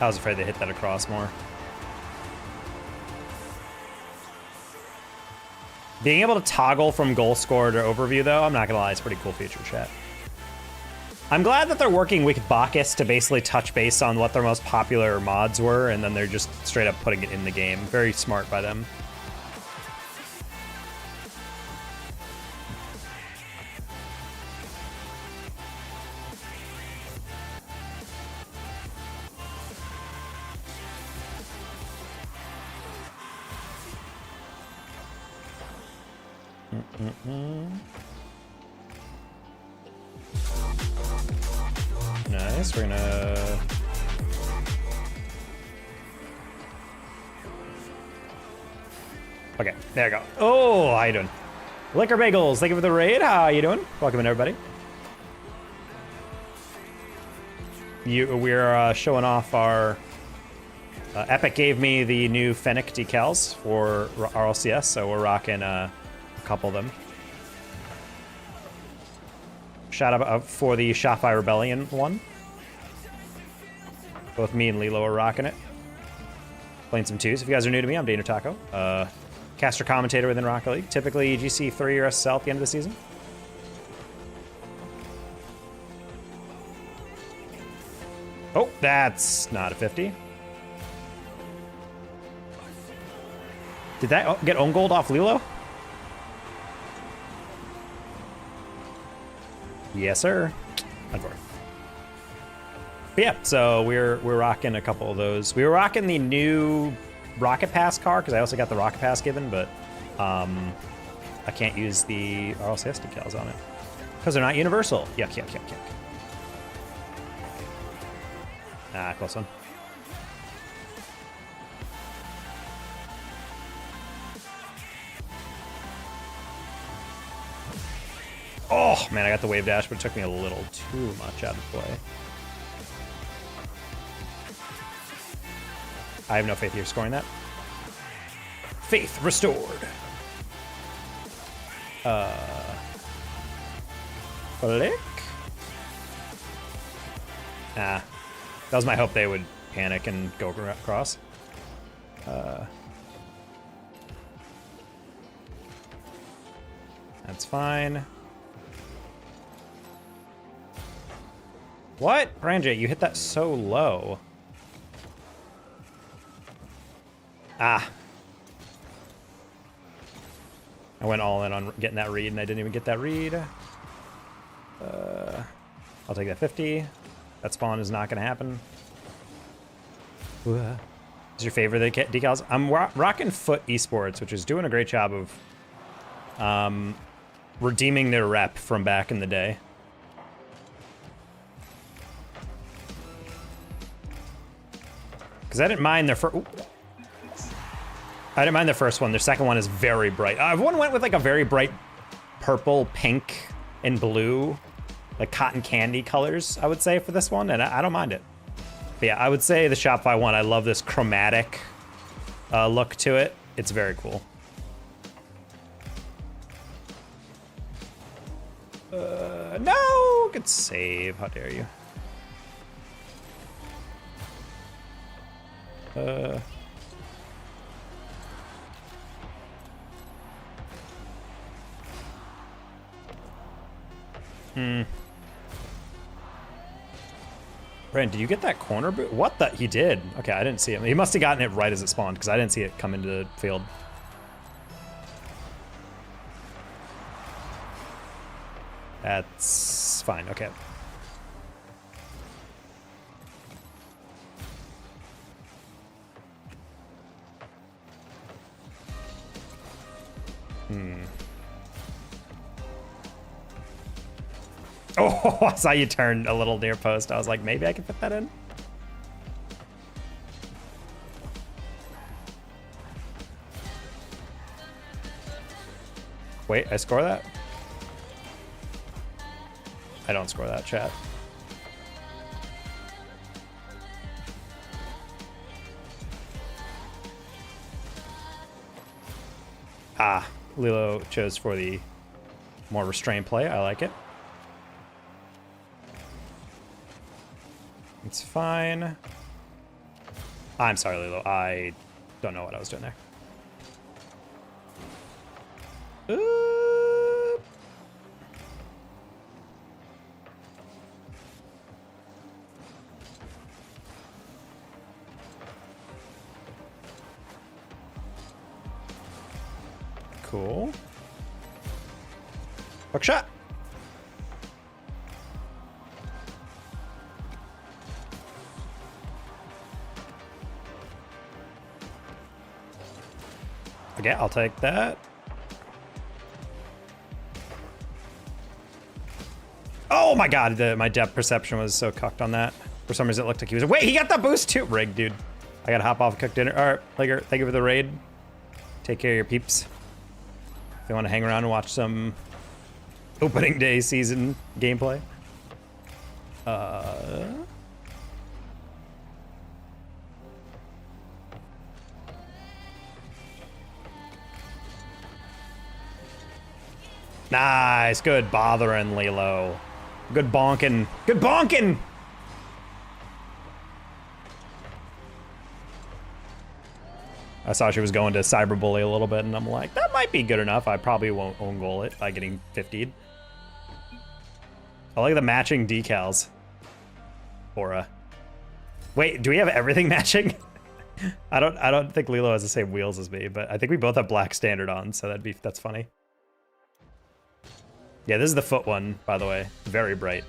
Speaker 1: I was afraid they hit that across more. Being able to toggle from goal scorer to overview, though, I'm not gonna lie, it's a pretty cool feature, chat. I'm glad that they're working with Bacchus to basically touch base on what their most popular mods were, and then they're just straight up putting it in the game. Very smart by them. Nice, we're gonna... Okay, there we go. Oh, how you doing? Liquor Bagels, thank you for the raid. How you doing? Welcome in, everybody. we're showing off our... Epic gave me the new Fennec decals for RLCS, so we're rocking a couple of them. Shout out for the Shopify Rebellion one. Both me and Lilo are rocking it. Playing some twos. If you guys are new to me, I'm Dana Taco. Caster commentator within Rocket League. Typically GC 3 or SSL at the end of the season. Oh, that's not a 50. Did that get own gold off Lilo? Yes, sir. But yeah, so we're rocking a couple of those. We were rocking the new Rocket Pass car because I also got the Rocket Pass given, but I can't use the RLCS decals on it because they're not universal. Yuck, yuck, yuck, yuck. Ah, close one. Oh, man, I got the wave dash, but it took me a little too much out of play. I have no faith you're scoring that. Faith restored. Flick? Ah. That was my hope they would panic and go across. That's fine. What? Ranjay, you hit that so low. Ah. I went all in on getting that read, and I didn't even get that read. I'll take that 50. That spawn is not going to happen. Is your favorite decals? I'm rocking Foot Esports, which is doing a great job of redeeming their rep from back in the day. Because I didn't mind their first... I didn't mind the first one. Their second one is very bright. Everyone went with like a very bright purple, pink, and blue, like cotton candy colors, I would say, for this one, and I don't mind it. But yeah, I would say the Shopify one, I love this chromatic look to it. It's very cool. No! Good save. How dare you. Brandon, did you get that corner boot? What the? He did. Okay, I didn't see him. He must have gotten it right as it spawned because I didn't see it come into the field. That's fine. Okay. Oh, I saw you turn a little near post. I was like, maybe I can fit that in. Wait, I score that? I don't score that, chat. Ah, Lilo chose for the more restrained play. I like it. It's fine. I'm sorry, Lilo. I don't know what I was doing there. Cool. Hook shot. Okay, I'll take that. Oh my god, my depth perception was so cucked on that. For some reason it looked like he was... Wait, he got that boost too! Rig, dude. I gotta hop off and cook dinner. Alright, Lager, thank you for the raid. Take care of your peeps. If they want to hang around and watch some opening day season gameplay. Nice, good bothering, Lilo. Good bonking. Good bonking! I saw she was going to cyberbully a little bit, and I'm like, that might be good enough. I probably won't own goal it by getting 50'd. I like the matching decals. Aura. Wait, do we have everything matching? I don't think Lilo has the same wheels as me, but I think we both have black standard on, so that's funny. Yeah, this is the foot one, by the way. Very bright.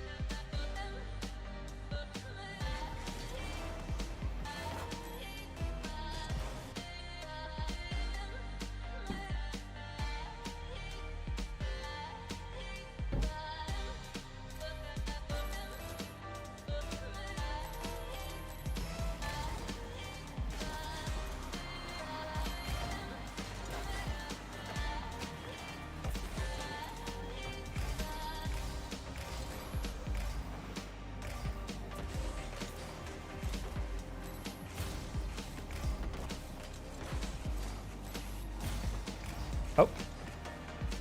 Speaker 1: Oh,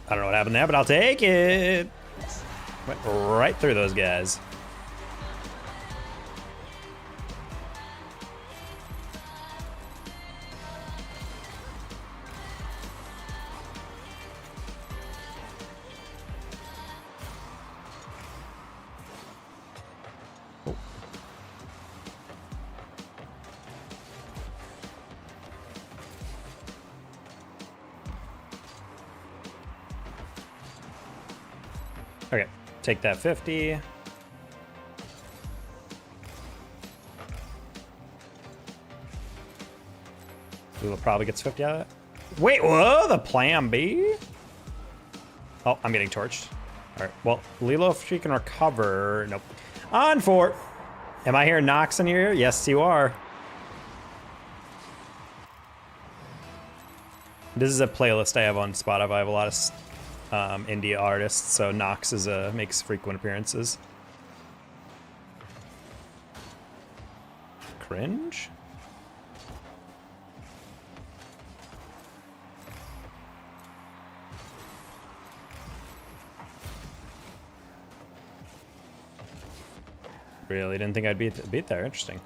Speaker 1: I don't know what happened there, but I'll take it. Went right through those guys. Oh. Okay, take that 50. Lilo probably gets 50 out of it. Wait, whoa, the plan B? Oh, I'm getting torched. All right, well, Lilo, if she can recover. Nope. On 4. Am I hearing Nox in here? Yes, you are. This is a playlist I have on Spotify. I have a lot of indie artists, so Nox is makes frequent appearances. Cringe? Really didn't think I'd beat there. Interesting.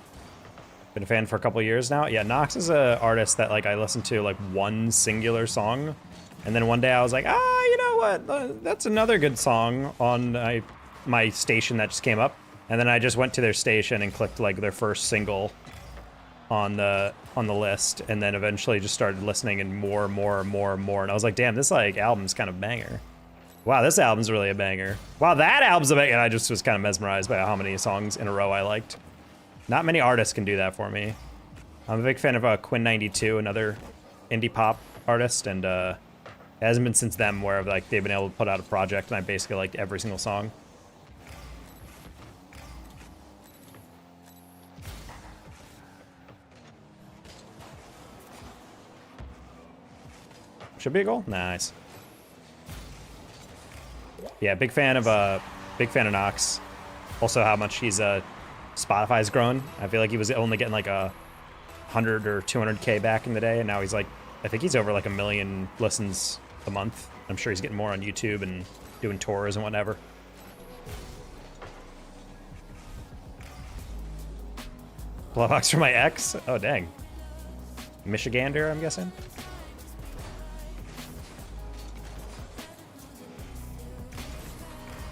Speaker 1: Been a fan for a couple years now. Yeah, Nox is an artist that like I listen to like one singular song, and then one day I was like, you know what? That's another good song on my station that just came up, and then I just went to their station and clicked like their first single on the list, and then eventually just started listening and more, and I was like, damn, this like album's kind of banger. Wow, this album's really a banger. Wow, that album's a banger. And I just was kind of mesmerized by how many songs in a row I liked. Not many artists can do that for me. I'm a big fan of Quinn92, another indie pop artist, and it hasn't been since them where like they've been able to put out a project and I basically liked every single song. Should be a goal? Nice. Yeah, big fan of Nox. Also, how much he's Spotify's grown. I feel like he was only getting like 100 or 200K back in the day, and now he's like, I think he's over like 1 million listens a month. I'm sure he's getting more on YouTube and doing tours and whatever. Blowbox for my ex? Oh dang. Michigander, I'm guessing.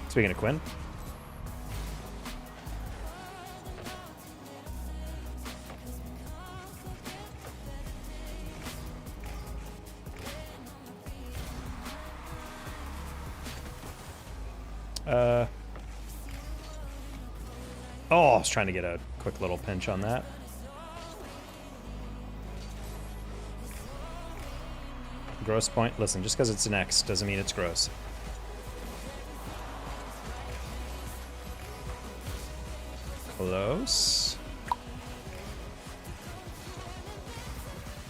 Speaker 1: Speaking of Quinn. Oh, I was trying to get a quick little pinch on that. Gross point. Listen, just because it's an X doesn't mean it's gross. Close.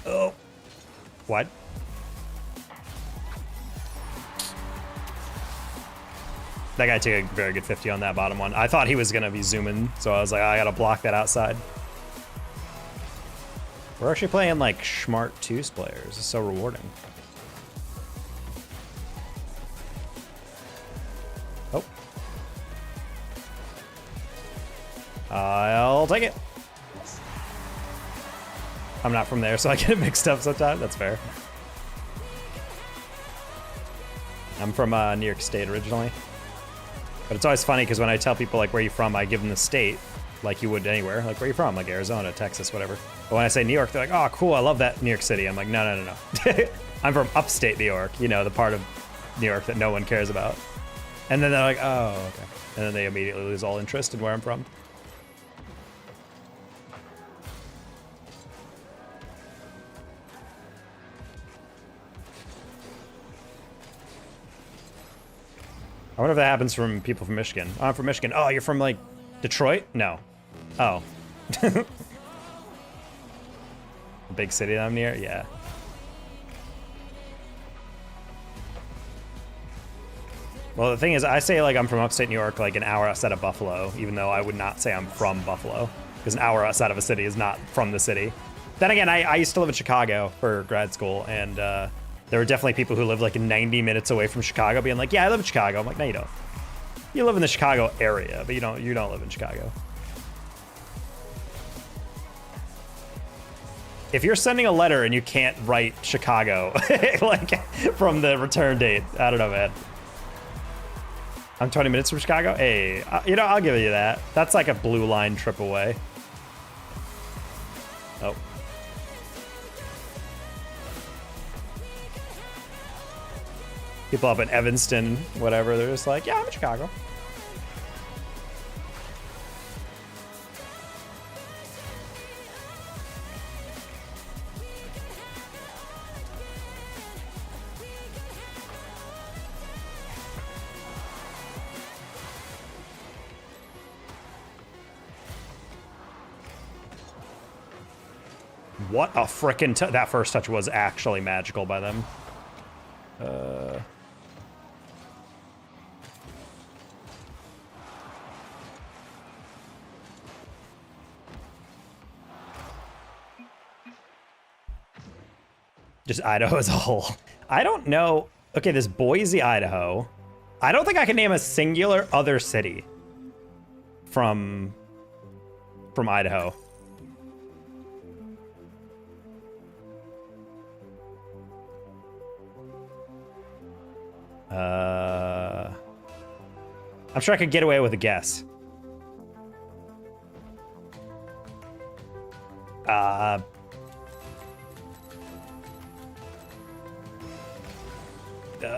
Speaker 1: Oh. What? That guy took a very good 50 on that bottom one. I thought he was going to be zooming, so I was like, I got to block that outside. We're actually playing like smart twos players. It's so rewarding. I'll take it. I'm not from there, so I get it mixed up sometimes. That's fair. I'm from New York State originally. But it's always funny because when I tell people like where you from, I give them the state like you would anywhere. Like where you from? Like Arizona, Texas, whatever. But when I say New York, they're like, oh, cool, I love that New York City. I'm like, no. I'm from upstate New York, you know, the part of New York that no one cares about. And then they're like, oh, okay. And then they immediately lose all interest in where I'm from. I wonder if that happens from people from Michigan. Oh, I'm from Michigan. Oh, you're from, like, Detroit? No. Oh. Big city that I'm near? Yeah. Well, the thing is, I say, like, I'm from upstate New York, like, an hour outside of Buffalo, even though I would not say I'm from Buffalo, because an hour outside of a city is not from the city. Then again, I used to live in Chicago for grad school, and, there were definitely people who lived like 90 minutes away from Chicago being like, yeah, I live in Chicago. I'm like, no, you don't. You live in the Chicago area, but you don't live in Chicago. If you're sending a letter and you can't write Chicago, like from the return date, I don't know, man. I'm 20 minutes from Chicago? Hey, you know, I'll give you that. That's like a blue line trip away. Oh. People up in Evanston, whatever, they're just like, yeah, I'm in Chicago. What a frickin' that first touch was actually magical by them. Just Idaho as a whole. I don't know. Okay, there's Boise, Idaho. I don't think I can name a singular other city from Idaho. I'm sure I could get away with a guess.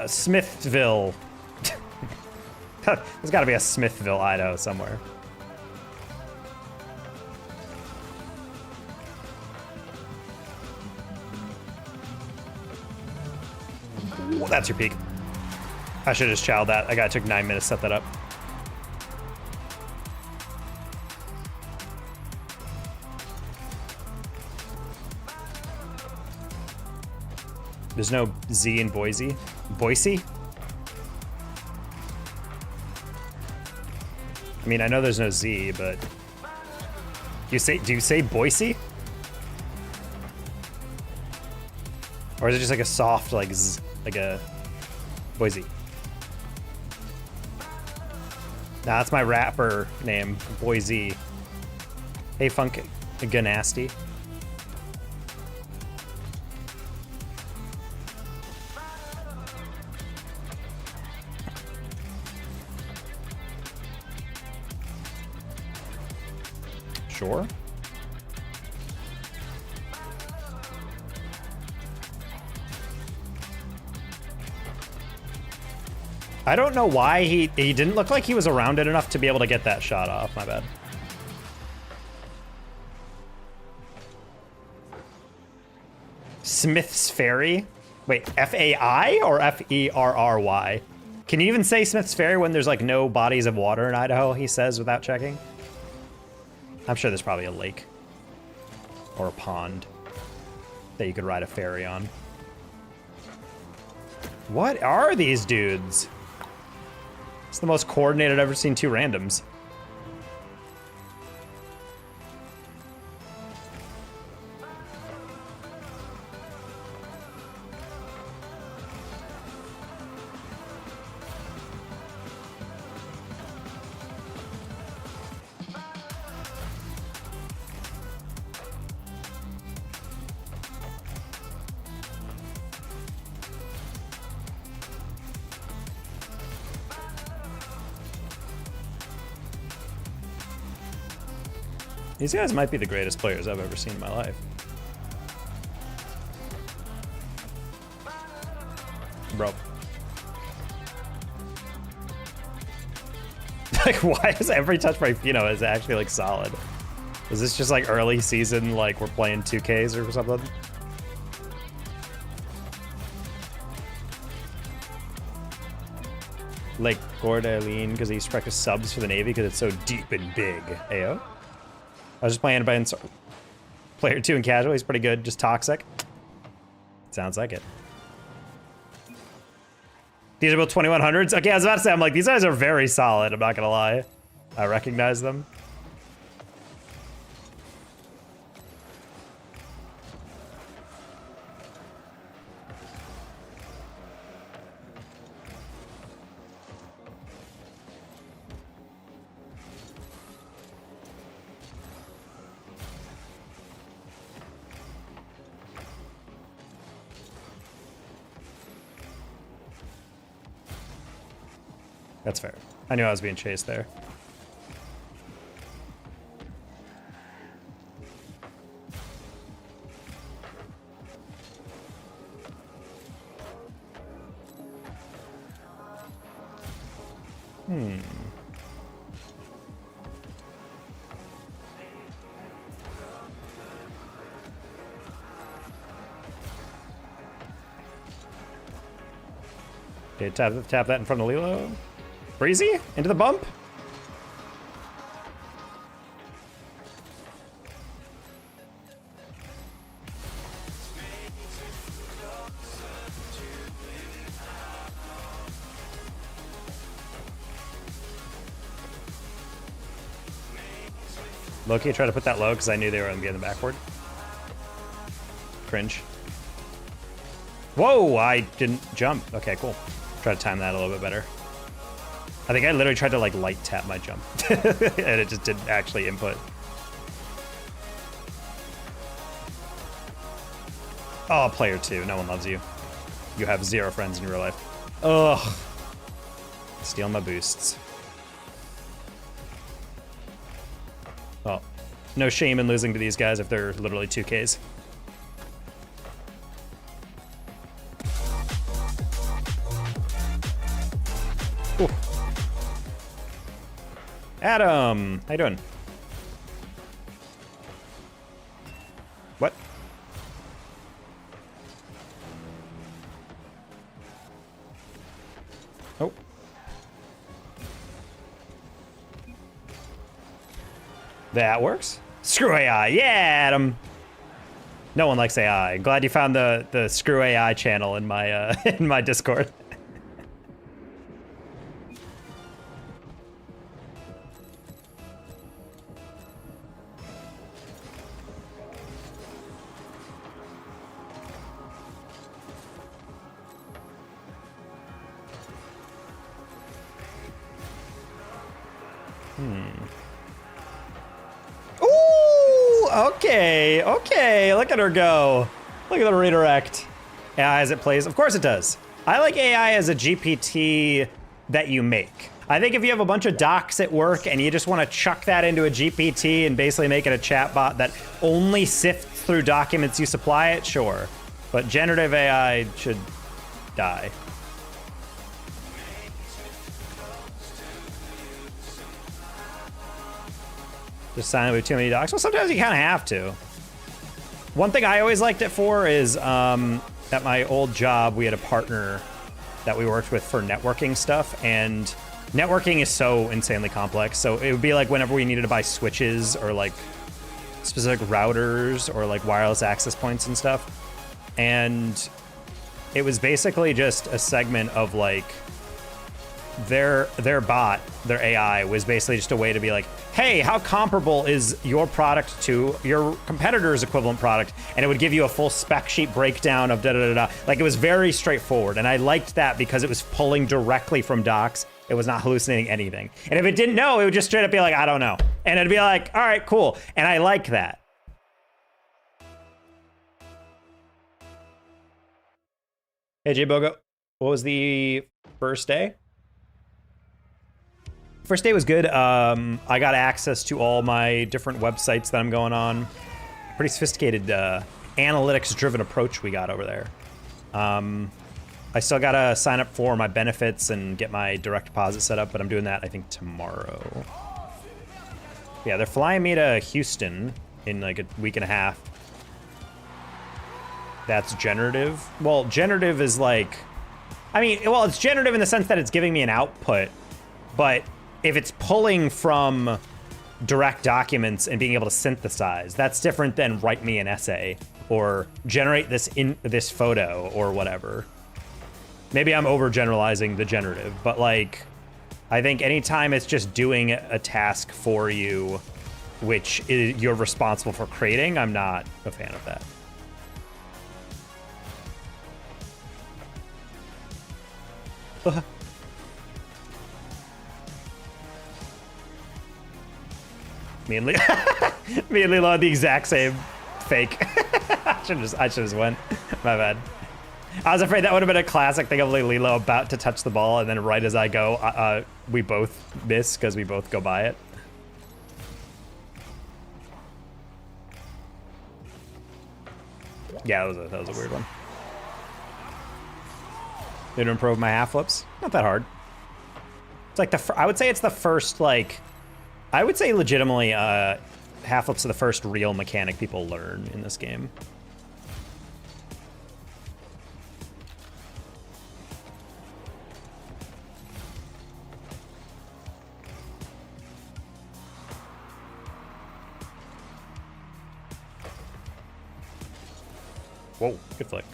Speaker 1: Smithville. There's got to be a Smithville, Idaho somewhere. Ooh, that's your peak. I should have just chowed that. That guy took 9 minutes to set that up. There's no Z in Boise. Boise? I mean, I know there's no Z, but do you say Boise? Or is it just like a soft, like Z, like a Boise? Nah, that's my rapper name, Boise. Hey, Funk Ganasty. Sure. I don't know why he didn't look like he was around it enough to be able to get that shot off. My bad. Smith's Ferry? Wait, F-A-I or F-E-R-R-Y? Can you even say Smith's Ferry when there's like no bodies of water in Idaho, he says without checking? I'm sure there's probably a lake or a pond that you could ride a ferry on. What are these dudes? It's the most coordinated I've ever seen two randoms. These guys might be the greatest players I've ever seen in my life. Bro. Like, why is every touch by Fino is actually like solid? Is this just like early season, like we're playing 2Ks or something? Like Gordaline because he used to practice subs for the Navy because it's so deep and big. Ayo. I was just playing by player 2 and casual. He's pretty good, just toxic. Sounds like it. These are about 2100s. Okay, I was about to say, I'm like, these guys are very solid. I'm not gonna lie. I recognize them. That's fair. I knew I was being chased there. Okay, tap that in front of Lilo. Breezy? Into the bump? Loki tried to put that low because I knew they were going to be in the backward. Cringe. Whoa, I didn't jump. Okay, cool. Try to time that a little bit better. I think I literally tried to like light tap my jump and it just didn't actually input. Oh, player 2, no one loves you. You have 0 friends in real life. Ugh. Steal my boosts. Oh, no shame in losing to these guys if they're literally 2Ks. Ooh. Adam, how you doing? What? Oh. That works. Screw AI, yeah, Adam. No one likes AI. Glad you found the Screw AI channel in my in my Discord. Ooh, okay, look at her go. Look at the redirect. AI as it plays, of course it does. I like AI as a GPT that you make. I think if you have a bunch of docs at work and you just want to chuck that into a GPT and basically make it a chatbot that only sifts through documents you supply it, sure. But generative AI should die. Just sign with too many docs. Well, sometimes you kind of have to. One thing I always liked it for is at my old job, we had a partner that we worked with for networking stuff, and networking is so insanely complex. So it would be like whenever we needed to buy switches or like specific routers or like wireless access points and stuff. And it was basically just a segment of like their bot, their AI was basically just a way to be like, hey, how comparable is your product to your competitor's equivalent product? And it would give you a full spec sheet breakdown of da-da-da-da. Like, it was very straightforward. And I liked that because it was pulling directly from docs. It was not hallucinating anything. And if it didn't know, it would just straight up be like, I don't know. And it'd be like, all right, cool. And I like that. Hey, J Bogo, what was the first day? First day was good. I got access to all my different websites that I'm going on. Pretty sophisticated analytics-driven approach we got over there. I still gotta sign up for my benefits and get my direct deposit set up, but I'm doing that, I think, tomorrow. Yeah, they're flying me to Houston in like a week and a half. That's generative. Well, generative is like, I mean, well, it's generative in the sense that it's giving me an output, but if it's pulling from direct documents and being able to synthesize, that's different than write me an essay or generate this photo or whatever. Maybe I'm overgeneralizing the generative, but like, I think anytime it's just doing a task for you, which you're responsible for creating, I'm not a fan of that. Me and Lilo had the exact same fake. I should just went. My bad. I was afraid that would have been a classic thing of Lilo about to touch the ball, and then right as I go, we both miss because we both go by it. Yeah, that was a weird one. Did improve my half flips? Not that hard. It's like I would say it's the first, like, I would say legitimately half flips are the first real mechanic people learn in this game. Whoa, good flick.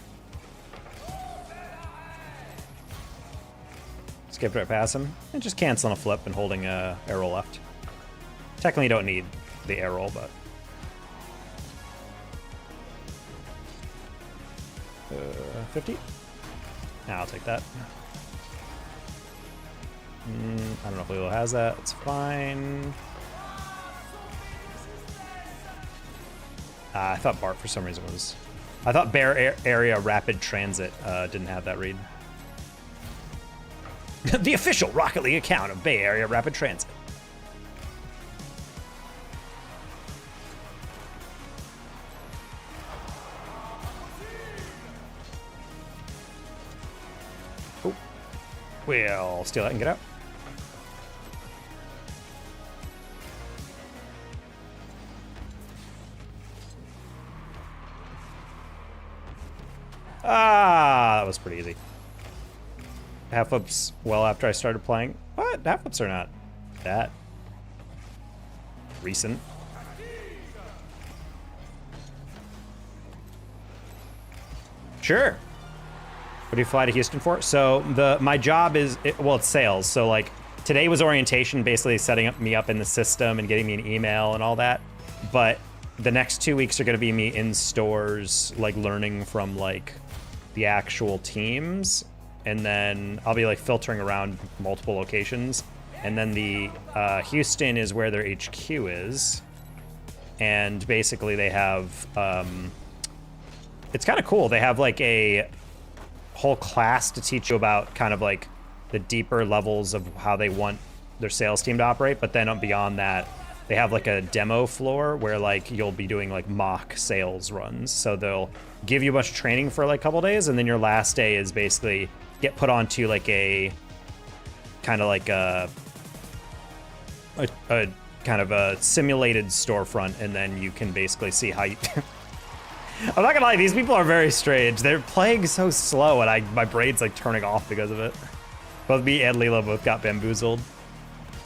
Speaker 1: Skipped right past him and just canceling a flip and holding a arrow left. Technically, you don't need the arrow, but 50. Nah, I'll take that. I don't know if Lilo has that. It's fine. I thought Bart for some reason was. I thought Bear Area Rapid Transit didn't have that read. The official Rocket League account of Bay Area Rapid Transit. Oh, we'll steal that and get out. Ah, that was pretty easy. Half flips well after I started playing, but half flips are not that recent. Sure. What do you fly to Houston for? So my job is, it's sales. So like today was orientation, basically setting me up in the system and getting me an email and all that. But the next 2 weeks are going to be me in stores, like learning from like the actual teams. And then I'll be like filtering around multiple locations. And then the Houston is where their HQ is. And basically they have, it's kind of cool. They have like a whole class to teach you about kind of like the deeper levels of how they want their sales team to operate. But then beyond that, they have like a demo floor where like you'll be doing like mock sales runs. So they'll give you a bunch of training for like a couple days. And then your last day is basically get put onto like a kind of like a kind of a simulated storefront, and then you can basically see how you I'm not gonna lie, these people are very strange. They're playing so slow and my brain's like turning off because of it. Both me and Lilo both got bamboozled.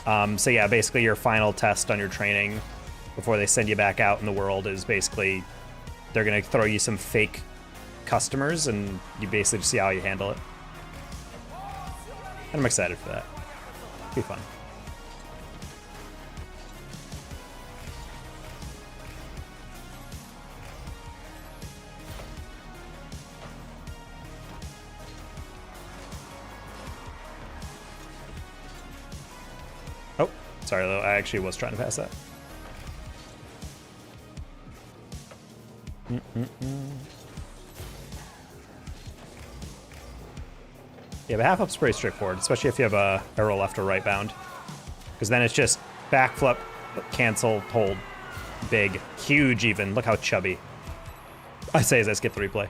Speaker 1: So yeah, basically your final test on your training before they send you back out in the world is basically they're gonna throw you some fake customers and you basically just see how you handle it. And I'm excited for that. It'll be fun. Oh, sorry though, I actually was trying to pass that. Yeah, but half up's pretty straightforward, especially if you have a arrow left or right bound. Because then it's just backflip, cancel, hold. Big, huge even. Look how chubby. I say as I skip the replay.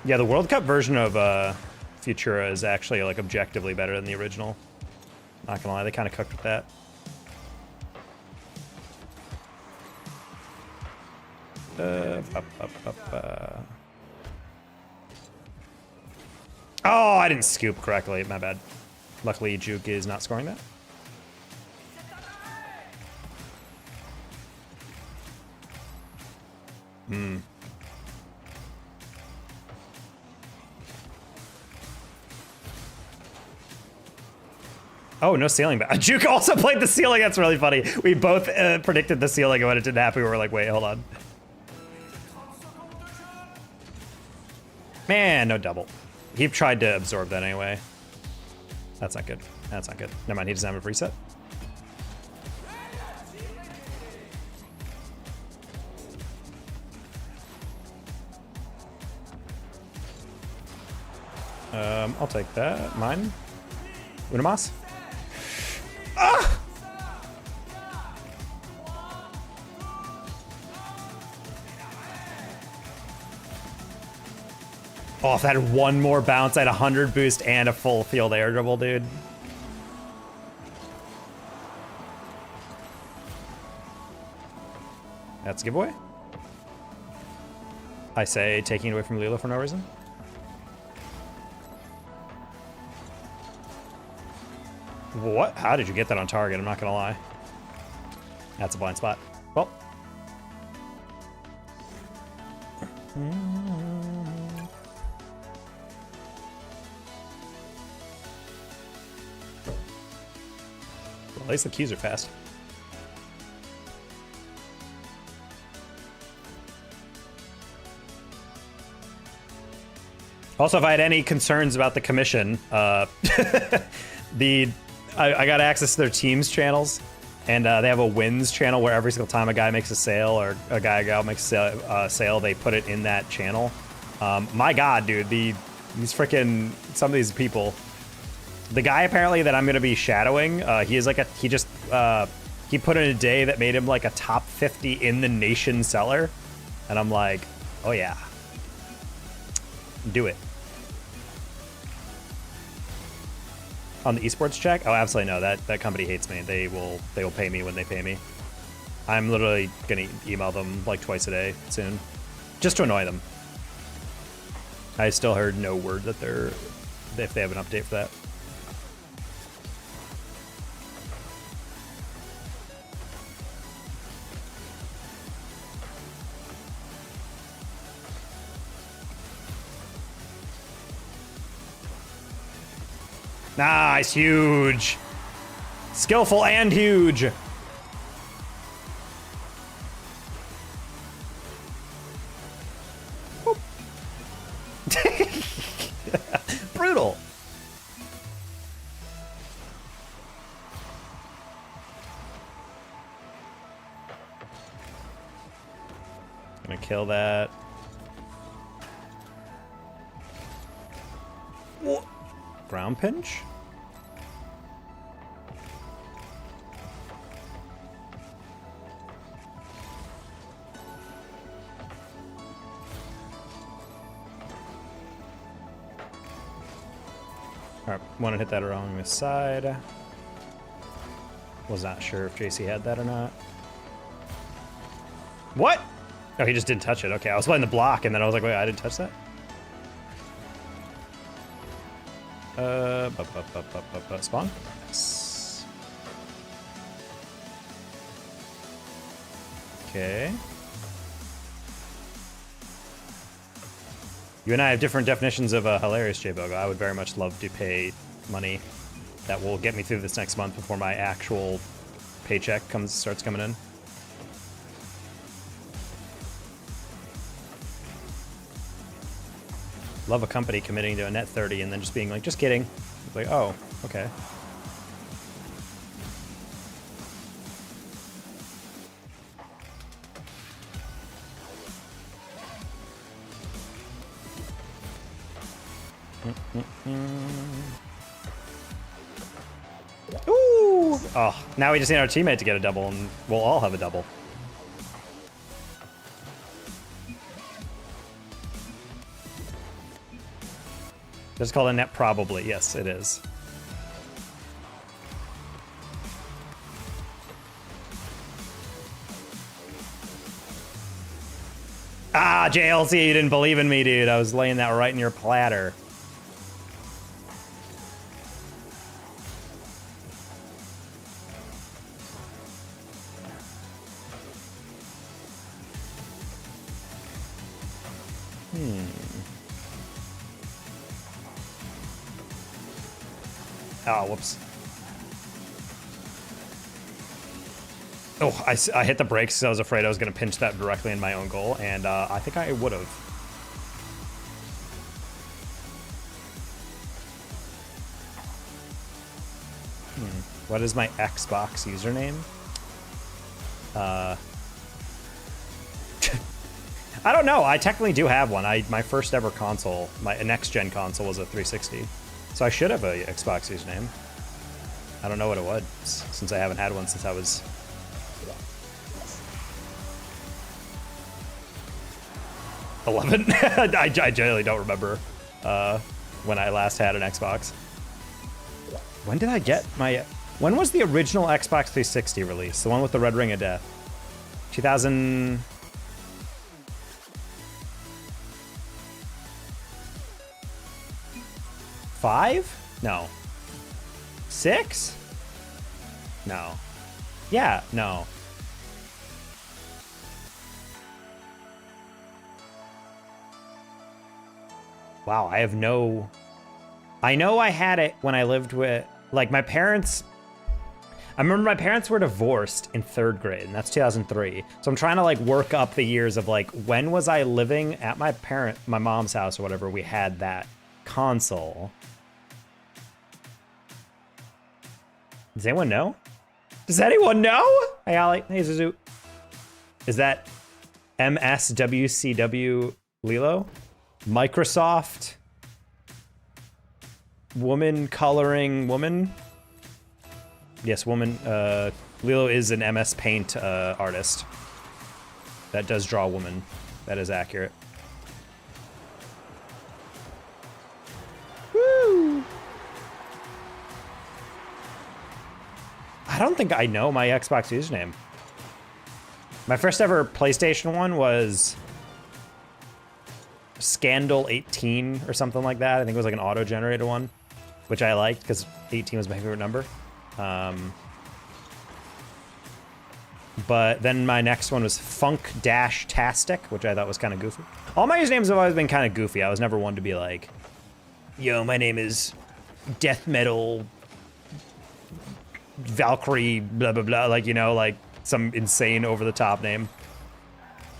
Speaker 1: Yeah, the World Cup version of Futura is actually like objectively better than the original. Not gonna lie, they kind of cooked with that. Oh, I didn't scoop correctly. My bad. Luckily, Juke is not scoring that. Oh, no ceiling back. Juke also played the ceiling. That's really funny. We both predicted the ceiling, and when it didn't happen, we were like, wait, hold on. Man, no double. He tried to absorb that anyway. That's not good. That's not good. Never mind, he doesn't have a reset. I'll take that. Mine. Unamas. Ah! Oh, if I had one more bounce, I had 100 boost and a full field air dribble, dude. That's a giveaway. I say taking it away from LIL for no reason. What? How did you get that on target? I'm not gonna lie. That's a blind spot. Well. At least the keys are fast. Also, if I had any concerns about the commission, I got access to their team's channels, and they have a wins channel where every single time a guy makes a sale or a gal makes a sale, they put it in that channel. My God, dude, these freaking, some of these people. The guy apparently that I'm gonna be shadowing, he is like he put in a day that made him like a top 50 in the nation seller, and I'm like, oh yeah, do it. On the esports check? Oh, absolutely no. That company hates me. They will pay me when they pay me. I'm literally gonna email them like twice a day soon, just to annoy them. I still heard no word that if they have an update for that. Nice, huge. Skillful and huge. Brutal. Gonna kill that. What? Ground pinch? Alright, want to hit that along this side. Was not sure if JC had that or not. What? Oh, he just didn't touch it. Okay, I was playing the block, and then I was like, wait, I didn't touch that? Spawn? Yes. Okay. You and I have different definitions of hilarious, J-Bogo. I would very much love to pay money that will get me through this next month before my actual paycheck starts coming in. Love a company committing to a net 30 and then just being like, just kidding. It's like, oh, okay. Oh, now we just need our teammate to get a double, and we'll all have a double. It's called a net probably. Yes, it is. Ah, JLC, you didn't believe in me, dude. I was laying that right in your platter. Oh, whoops. Oh, I hit the brakes because I was afraid I was going to pinch that directly in my own goal, and I think I would have. What is my Xbox username? I don't know. I technically do have one. My first ever console, my next-gen console, was a 360. So I should have a Xbox username. I don't know what it was, since I haven't had one since I was... $11? I generally don't remember when I last had an Xbox. When did I get my... When was the original Xbox 360 released? The one with the red ring of death? 2000... Five? No. 6? No. Yeah, no. Wow, I have no... I know I had it when I lived with... Like, my parents... I remember my parents were divorced in 3rd grade, and that's 2003. So I'm trying to, like, work up the years of, like, when was I living at my mom's house or whatever, we had that console. Does anyone know? Does anyone know? Hey, Ollie. Hey, Zuzu. Is that MSWCW Lilo? Microsoft woman coloring woman? Yes, woman. Lilo is an MS Paint artist that does draw woman. That is accurate. Woo! I don't think I know my Xbox username. My first ever PlayStation one was Scandal 18 or something like that. I think it was like an auto-generated one, which I liked because 18 was my favorite number. But then my next one was Funk-Tastic, which I thought was kind of goofy. All my usernames have always been kind of goofy. I was never one to be like, yo, my name is Death Metal Valkyrie, blah, blah, blah. Like, you know, like some insane over-the-top name.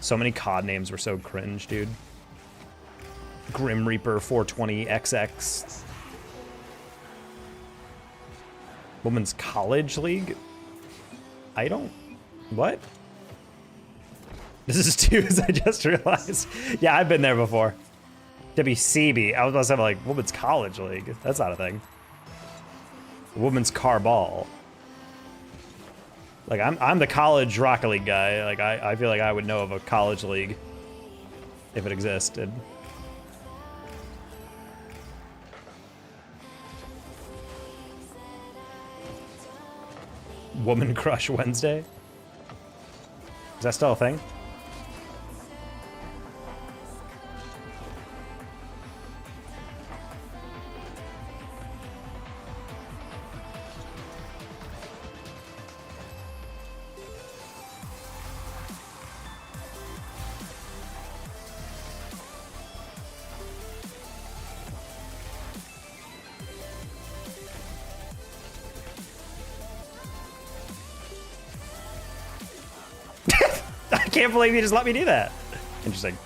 Speaker 1: So many COD names were so cringe, dude. Grim Reaper 420XX. Women's College League? I don't... What? This is twos, I just realized. Yeah, I've been there before. WCB. I was about to say, like, Women's College League. That's not a thing. Women's Car Ball. Like, I'm the college Rocket League guy. Like, I feel like I would know of a college league if it existed. Woman Crush Wednesday? Is that still a thing? I can't believe you just let me do that. Interesting.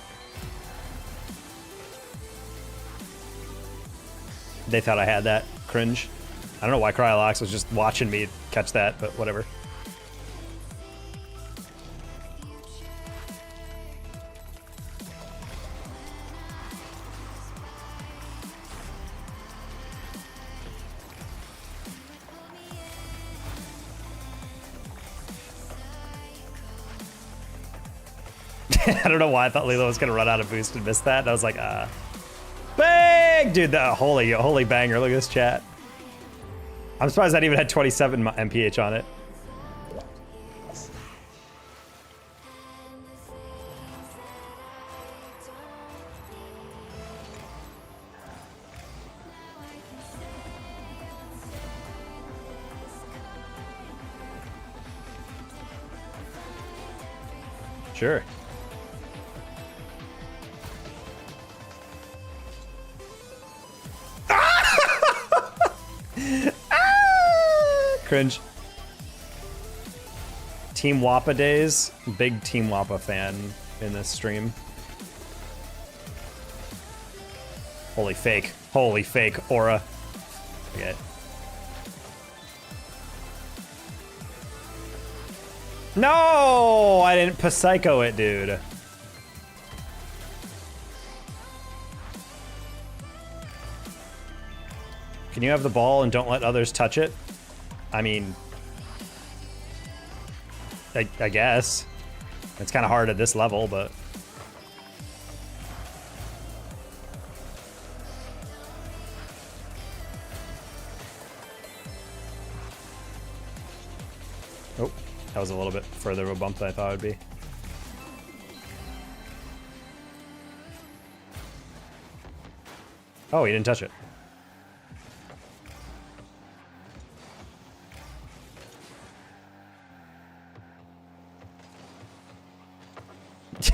Speaker 1: They thought I had that. Cringe. I don't know why Cryolox was just watching me catch that, but whatever. I don't know why I thought Lilo was gonna run out of boost and miss that. And I was like, bang! Dude, the holy banger. Look at this chat. I'm surprised that even had 27 MPH on it. Sure. Cringe. Team Wappa days. Big Team Wappa fan in this stream. Holy fake. Holy fake aura. Okay. No! I didn't Psycho it, dude. Can you have the ball and don't let others touch it? I mean, I guess. It's kind of hard at this level, but... Oh, that was a little bit further of a bump than I thought it would be. Oh, he didn't touch it.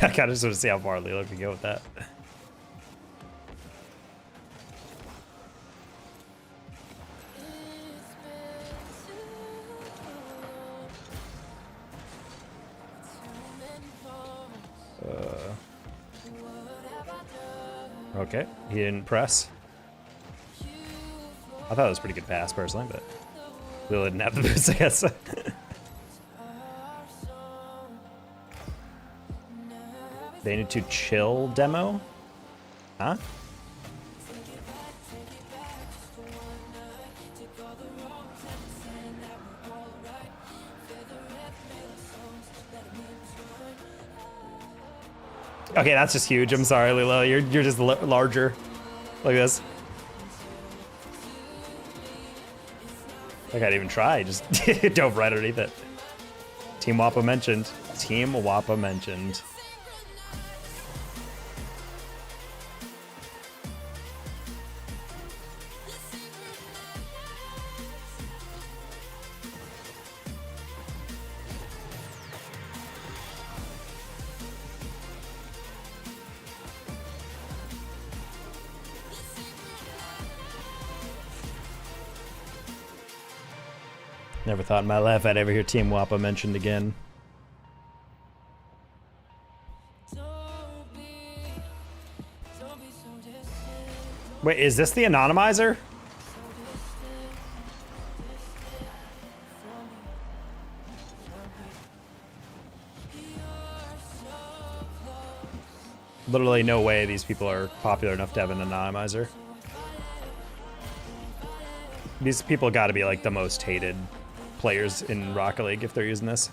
Speaker 1: Yeah, I kind of just want to see how far Lilo can go with that. Okay, he didn't press. I thought it was a pretty good pass, personally, but Lilo didn't have the boost, I guess. They need to chill demo? Huh? Okay, that's just huge. I'm sorry, Lilo. You're just larger. Look at this. I can't even try. Just dove right underneath it. Team Wappa mentioned. Team Wappa mentioned. Never thought in my life I'd ever hear Team Wappa mentioned again. Wait, is this the anonymizer? Literally no way these people are popular enough to have an anonymizer. These people gotta be like the most hated players in Rocket League if they're using this.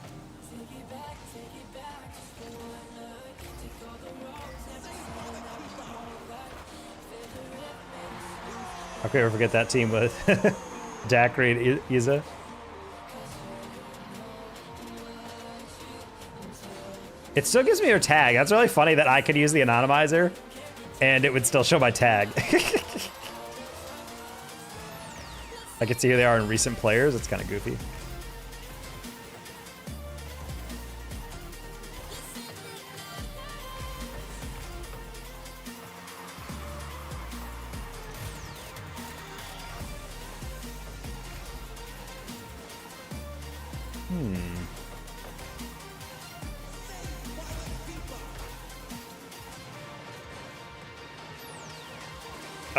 Speaker 1: How could I ever forget that team with Dacry and Iza? It still gives me her tag. That's really funny that I could use the anonymizer and it would still show my tag. I can see who they are in recent players. It's kind of goofy.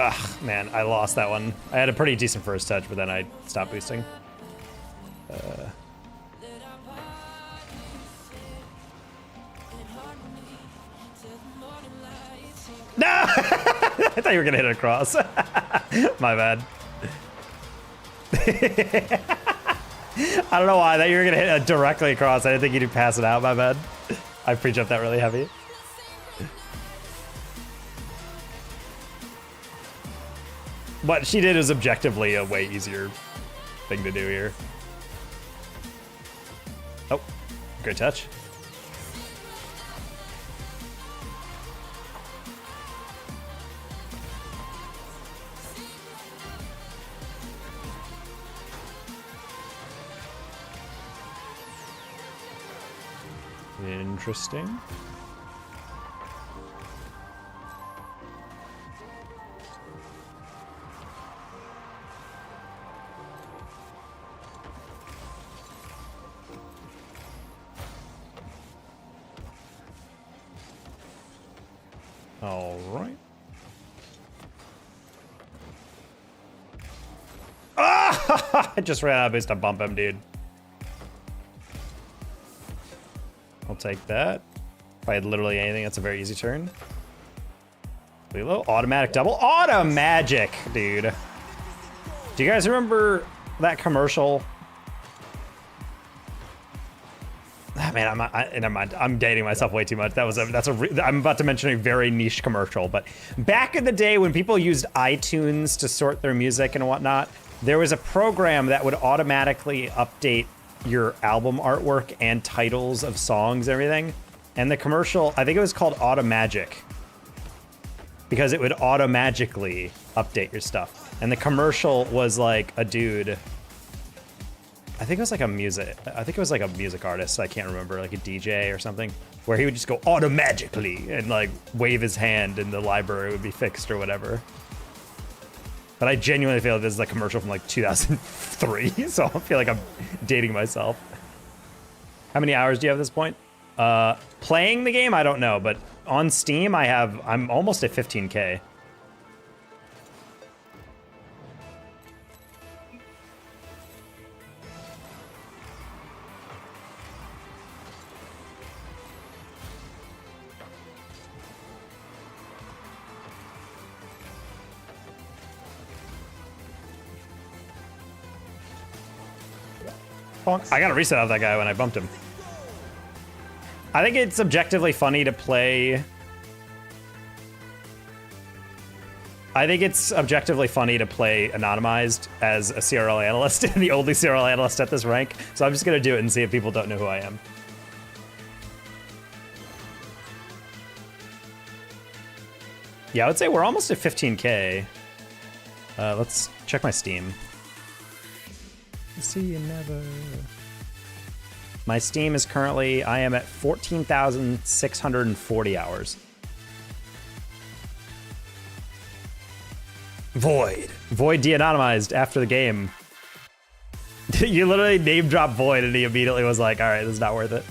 Speaker 1: Ugh, man, I lost that one. I had a pretty decent first touch, but then I stopped boosting. No! I thought you were gonna hit it across. My bad. I don't know why. I thought you were gonna hit it directly across. I didn't think you'd pass it out. My bad. I pre-jumped that really heavy. What she did is objectively a way easier thing to do here. Oh, great touch. Interesting. All right. Ah! I just ran out of boost to bump him, dude. I'll take that. If I had literally anything, that's a very easy turn. LIL, automatic double. Automagic, dude. Do you guys remember that commercial? Ah, man, I'm dating myself way too much. I'm about to mention a very niche commercial, but back in the day when people used iTunes to sort their music and whatnot, there was a program that would automatically update your album artwork and titles of songs and everything. And the commercial, I think it was called Automagic, because it would automagically update your stuff. And the commercial was like a dude, I think it was like a music artist, I can't remember, like a DJ or something, where he would just go automagically and like wave his hand and the library would be fixed or whatever. But I genuinely feel like this is a commercial from like 2003, so I feel like I'm dating myself. How many hours do you have at this point? Playing the game, I don't know, but on Steam, I'm almost at 15K. I got a reset of that guy when I bumped him. I think it's objectively funny to play. I think it's objectively funny to play anonymized as a CRL analyst and the only CRL analyst at this rank. So I'm just gonna do it and see if people don't know who I am. Yeah, I would say we're almost at 15K. Let's check my Steam. See you never. My Steam is currently, I am at 14,640 hours. Void de-anonymized after the game. You literally name dropped Void and he immediately was like, all right, this is not worth it.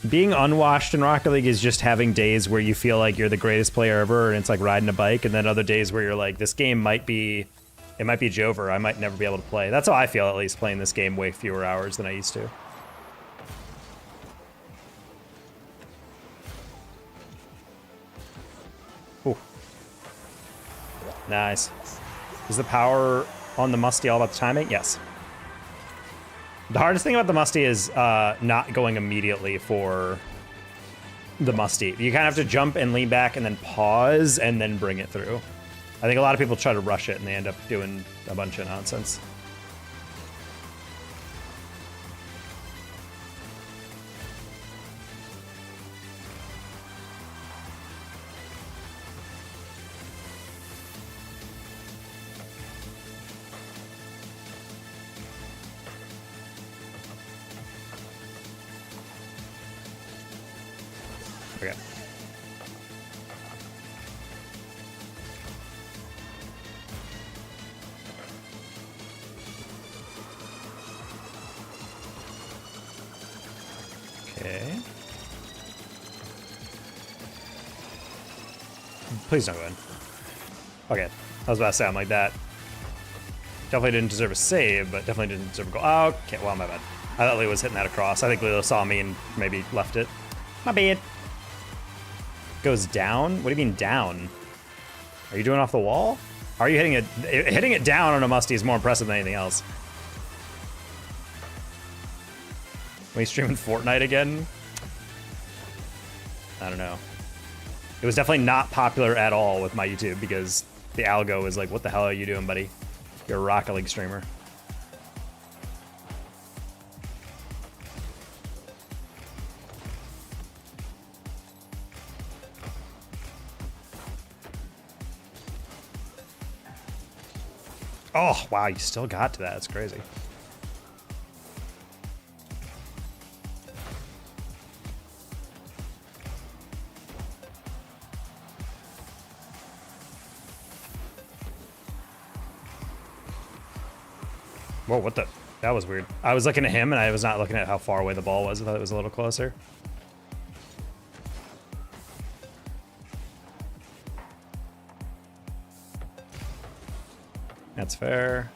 Speaker 1: Being unwashed in Rocket League is just having days where you feel like you're the greatest player ever and it's like riding a bike, and then other days where you're like, this game might be Jover. I might never be able to play. That's how I feel, at least, playing this game way fewer hours than I used to. Ooh. Nice. Is the power on the Musty all about the timing? Yes. The hardest thing about the Musty is not going immediately for the Musty. You kind of have to jump and lean back and then pause and then bring it through. I think a lot of people try to rush it and they end up doing a bunch of nonsense. Okay. Okay. Please don't go in. Okay. I was about to say, I'm like that. Definitely didn't deserve a save, but definitely didn't deserve a goal. Oh, okay, well, my bad. I thought Leo was hitting that across. I think Leo saw me and maybe left it. My bad. Goes down? What do you mean down? Are you doing off the wall? Are you hitting it? Hitting it down on a Musty is more impressive than anything else. When he's streaming Fortnite again? I don't know. It was definitely not popular at all with my YouTube because the algo is like, what the hell are you doing, buddy? You're a Rocket League streamer. Oh, wow, you still got to that. That's crazy. Whoa, what the? That was weird. I was looking at him and I was not looking at how far away the ball was. I thought it was a little closer. That's fair.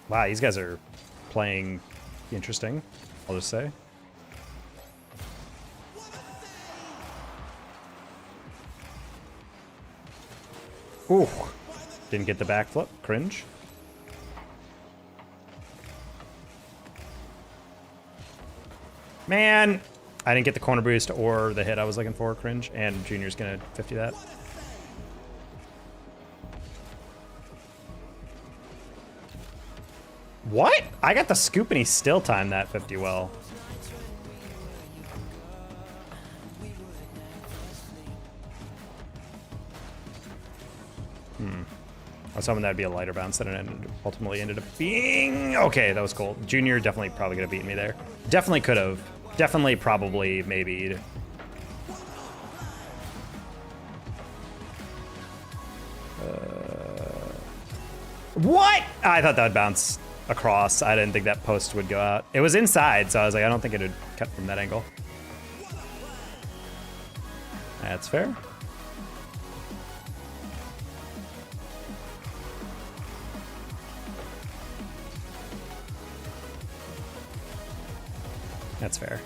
Speaker 1: Wow, these guys are playing interesting, I'll just say. Ooh, didn't get the backflip. Cringe. Man, I didn't get the corner boost or the hit I was looking for. Cringe. And Junior's gonna 50 that. What? I got the scoop and he still timed that 50 well. I was hoping that'd be a lighter bounce than it ultimately ended up being. Okay, that was cool. Junior definitely probably could have beaten me there. Definitely could have. Definitely, probably, maybe. What? I thought that would bounce across. I didn't think that post would go out. It was inside, so I was like, I don't think it would cut from that angle. That's fair. That's fair.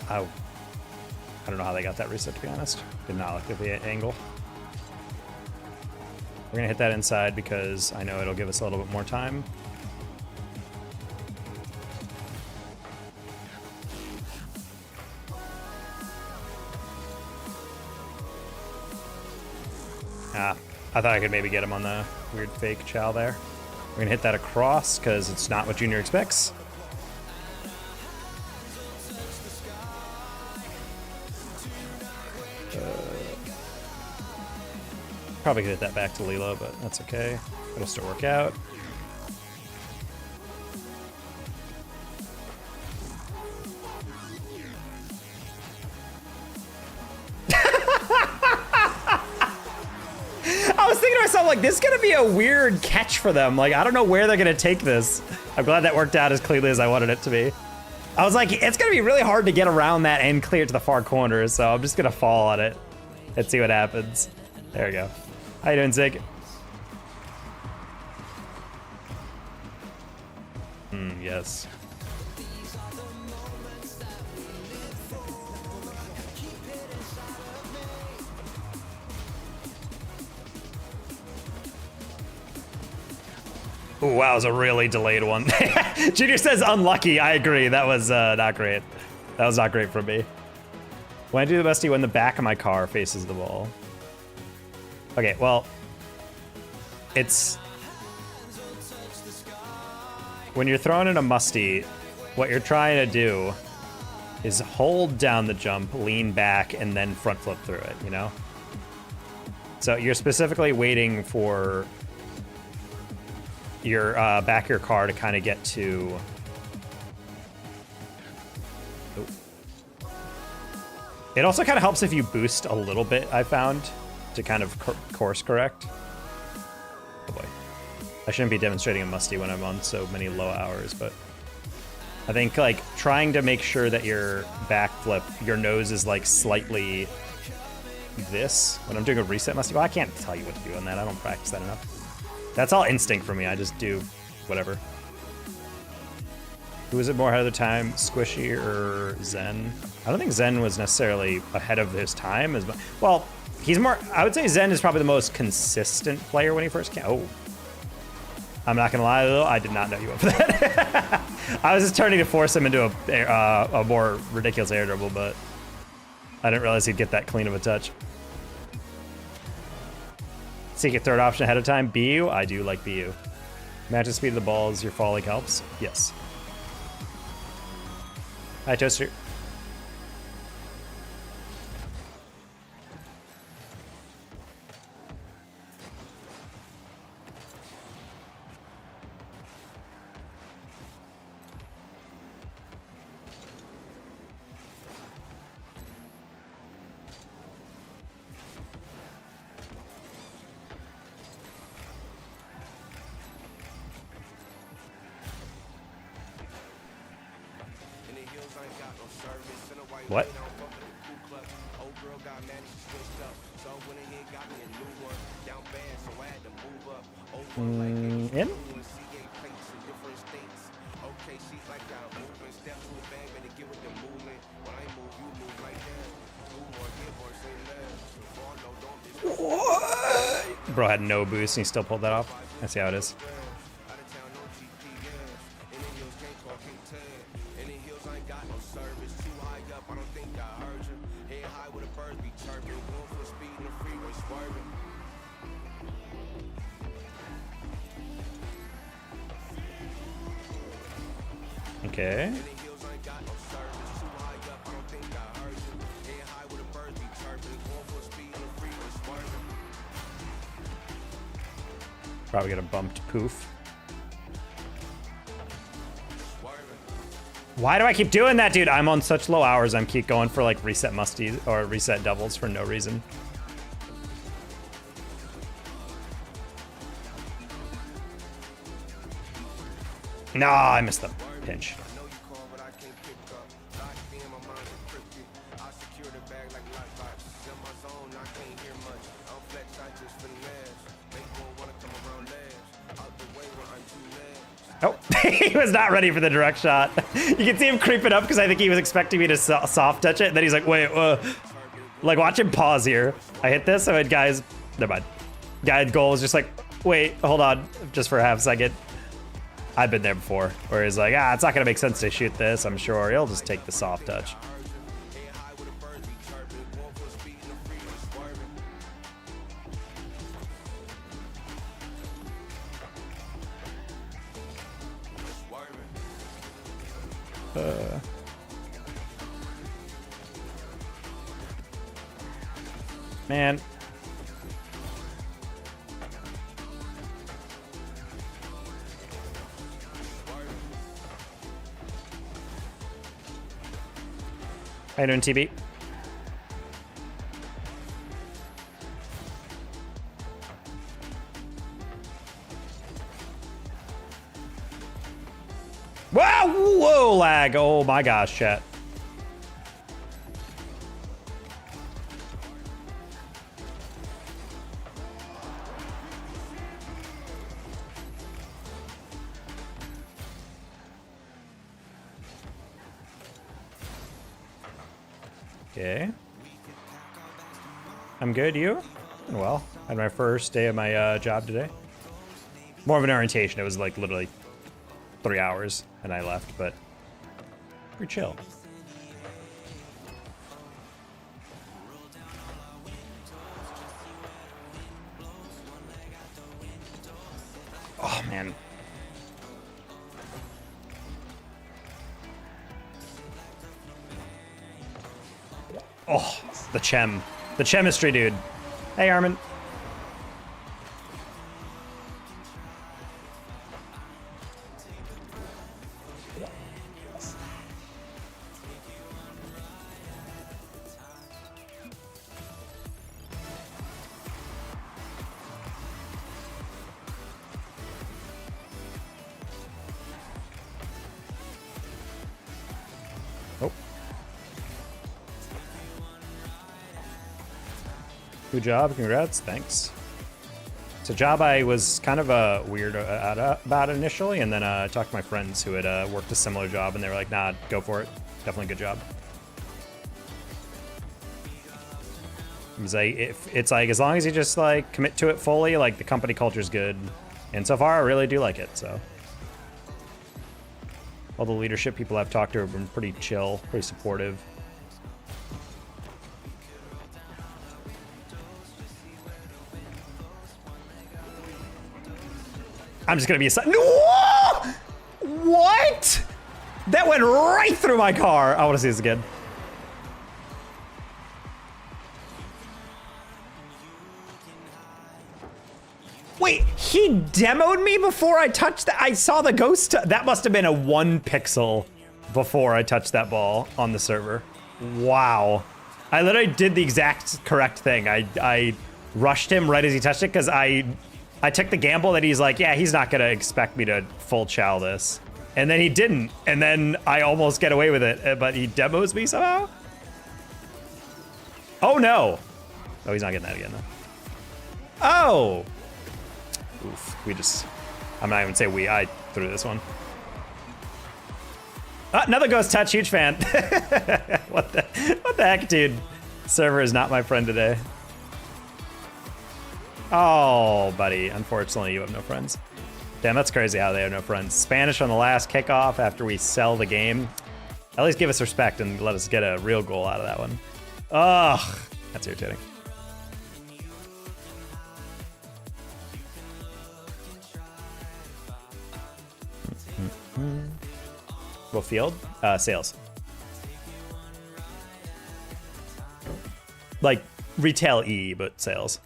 Speaker 1: Oh. I don't know how they got that reset, to be honest. Did not look at the angle. We're gonna hit that inside because I know it'll give us a little bit more time. Ah, I thought I could maybe get him on the weird fake chow there. We're gonna hit that across because it's not what Junior expects. Probably could hit that back to Lilo, but that's okay. It'll still work out. I was thinking to myself, like, this is gonna be a weird catch for them. Like, I don't know where they're gonna take this. I'm glad that worked out as cleanly as I wanted it to be. I was like, it's gonna be really hard to get around that and clear it to the far corner, so I'm just gonna fall on it and see what happens. There we go. How you doing, Zig? Yes. Ooh, wow, it was a really delayed one. Junior says unlucky. I agree. That was not great. That was not great for me. When I do the bestie when the back of my car faces the ball. Okay, well, it's when you're throwing in a musty, what you're trying to do is hold down the jump, lean back, and then front flip through it, you know? So you're specifically waiting for your back of your car to kind of get to. Ooh. It also kind of helps if you boost a little bit, I found, to kind of course correct. Oh boy. I shouldn't be demonstrating a musty when I'm on so many low hours, but I think like trying to make sure that your backflip, your nose is like slightly this when I'm doing a reset musty. Well, I can't tell you what to do on that. I don't practice that enough. That's all instinct for me. I just do whatever. Who was it more ahead of the time, Squishy or Zen? I don't think Zen was necessarily ahead of his time as well. He's more. I would say Zen is probably the most consistent player when he first came. Oh, I'm not gonna lie though, I did not know you up for that. I was just turning to force him into a more ridiculous air dribble, but I didn't realize he'd get that clean of a touch. Seek a third option ahead of time. BU, I do like BU. Match the speed of the ball as your falling helps. Yes. Hi, Toaster. What? In? What? Bro had no boost and he still pulled that off. I see how it is. Okay. Probably get a bumped poof. Why do I keep doing that, dude? I'm on such low hours. I'm keep going for like reset musties or reset doubles for no reason. No, I missed the pinch. Oh, he was not ready for the direct shot. You can see him creeping up because I think he was expecting me to soft touch it. And then he's like, wait, like watch him pause here. I hit this, I went, guys, never mind. Guy's goal was just like, wait, hold on, just for a half second. I've been there before, where he's like, it's not gonna make sense to shoot this, I'm sure. He'll just take the soft touch. Man. How you doing, TB? Wow! Whoa, lag! Oh my gosh, chat. Okay. I'm good, you? Well, I had my first day of my job today. More of an orientation, it was like literally 3 hours and I left, but pretty chill. Oh man. Oh, the chem. The chemistry, dude. Hey, Armin. Oh. Good job, congrats, thanks. It's a job I was kind of weird about initially, and then I talked to my friends who had worked a similar job, and they were like, nah, go for it. Definitely a good job. It's like, as long as you just like commit to it fully, like the company culture's good. And so far, I really do like it, so. All the leadership people I've talked to have been pretty chill, pretty supportive. I'm just gonna be a no! What? That went right through my car. I want to see this again. Wait, he demoed me before I touched that? I saw the ghost. That must have been a 1 pixel before I touched that ball on the server. Wow. I literally did the exact correct thing. I rushed him right as he touched it because I took the gamble that he's like, yeah, he's not going to expect me to full chow this. And then he didn't. And then I almost get away with it, but he demos me somehow? Oh, no. Oh, he's not getting that again, though. Oh. Oof, I'm not even say we, I threw this one. Another ghost touch, huge fan. What the heck, dude? Server is not my friend today. Oh, buddy, unfortunately you have no friends. Damn, that's crazy how they have no friends. Spanish on the last kickoff after we sell the game. At least give us respect and let us get a real goal out of that one. Ugh, that's irritating. What field? Sales. Like retail E, but sales.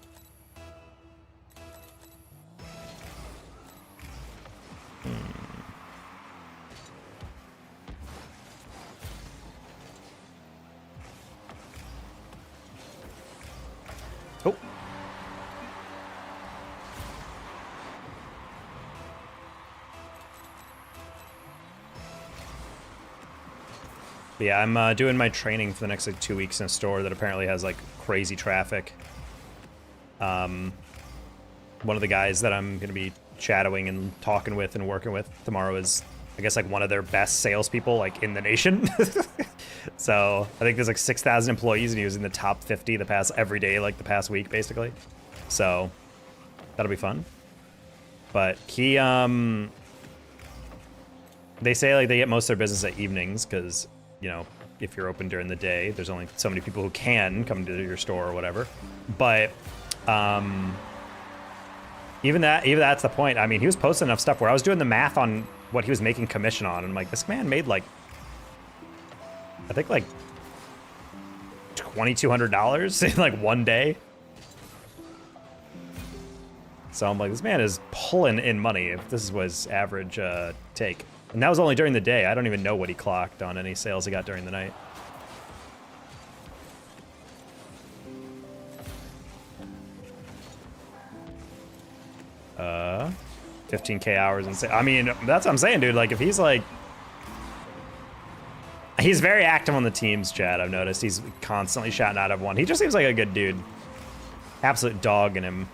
Speaker 1: Oh. Yeah, I'm doing my training for the next like 2 weeks in a store that apparently has like crazy traffic. One of the guys that I'm gonna be shadowing and talking with and working with tomorrow is, I guess, like one of their best salespeople like in the nation. So I think there's like 6,000 employees and he was in the top 50 every day, like the past week, basically. So that'll be fun. But he, they say like they get most of their business at evenings because, you know, if you're open during the day, there's only so many people who can come to your store or whatever. But even that's the point. I mean, he was posting enough stuff where I was doing the math on what he was making commission on, and I'm like, this man made like, I think like $2,200 in like one day. So I'm like, this man is pulling in money if this was his average take. And that was only during the day. I don't even know what he clocked on any sales he got during the night. Uh, 15K hours and I mean, that's what I'm saying, dude. Like, if he's like, he's very active on the teams chat. I've noticed he's constantly shouting out everyone. He just seems like a good dude. Absolute dog in him.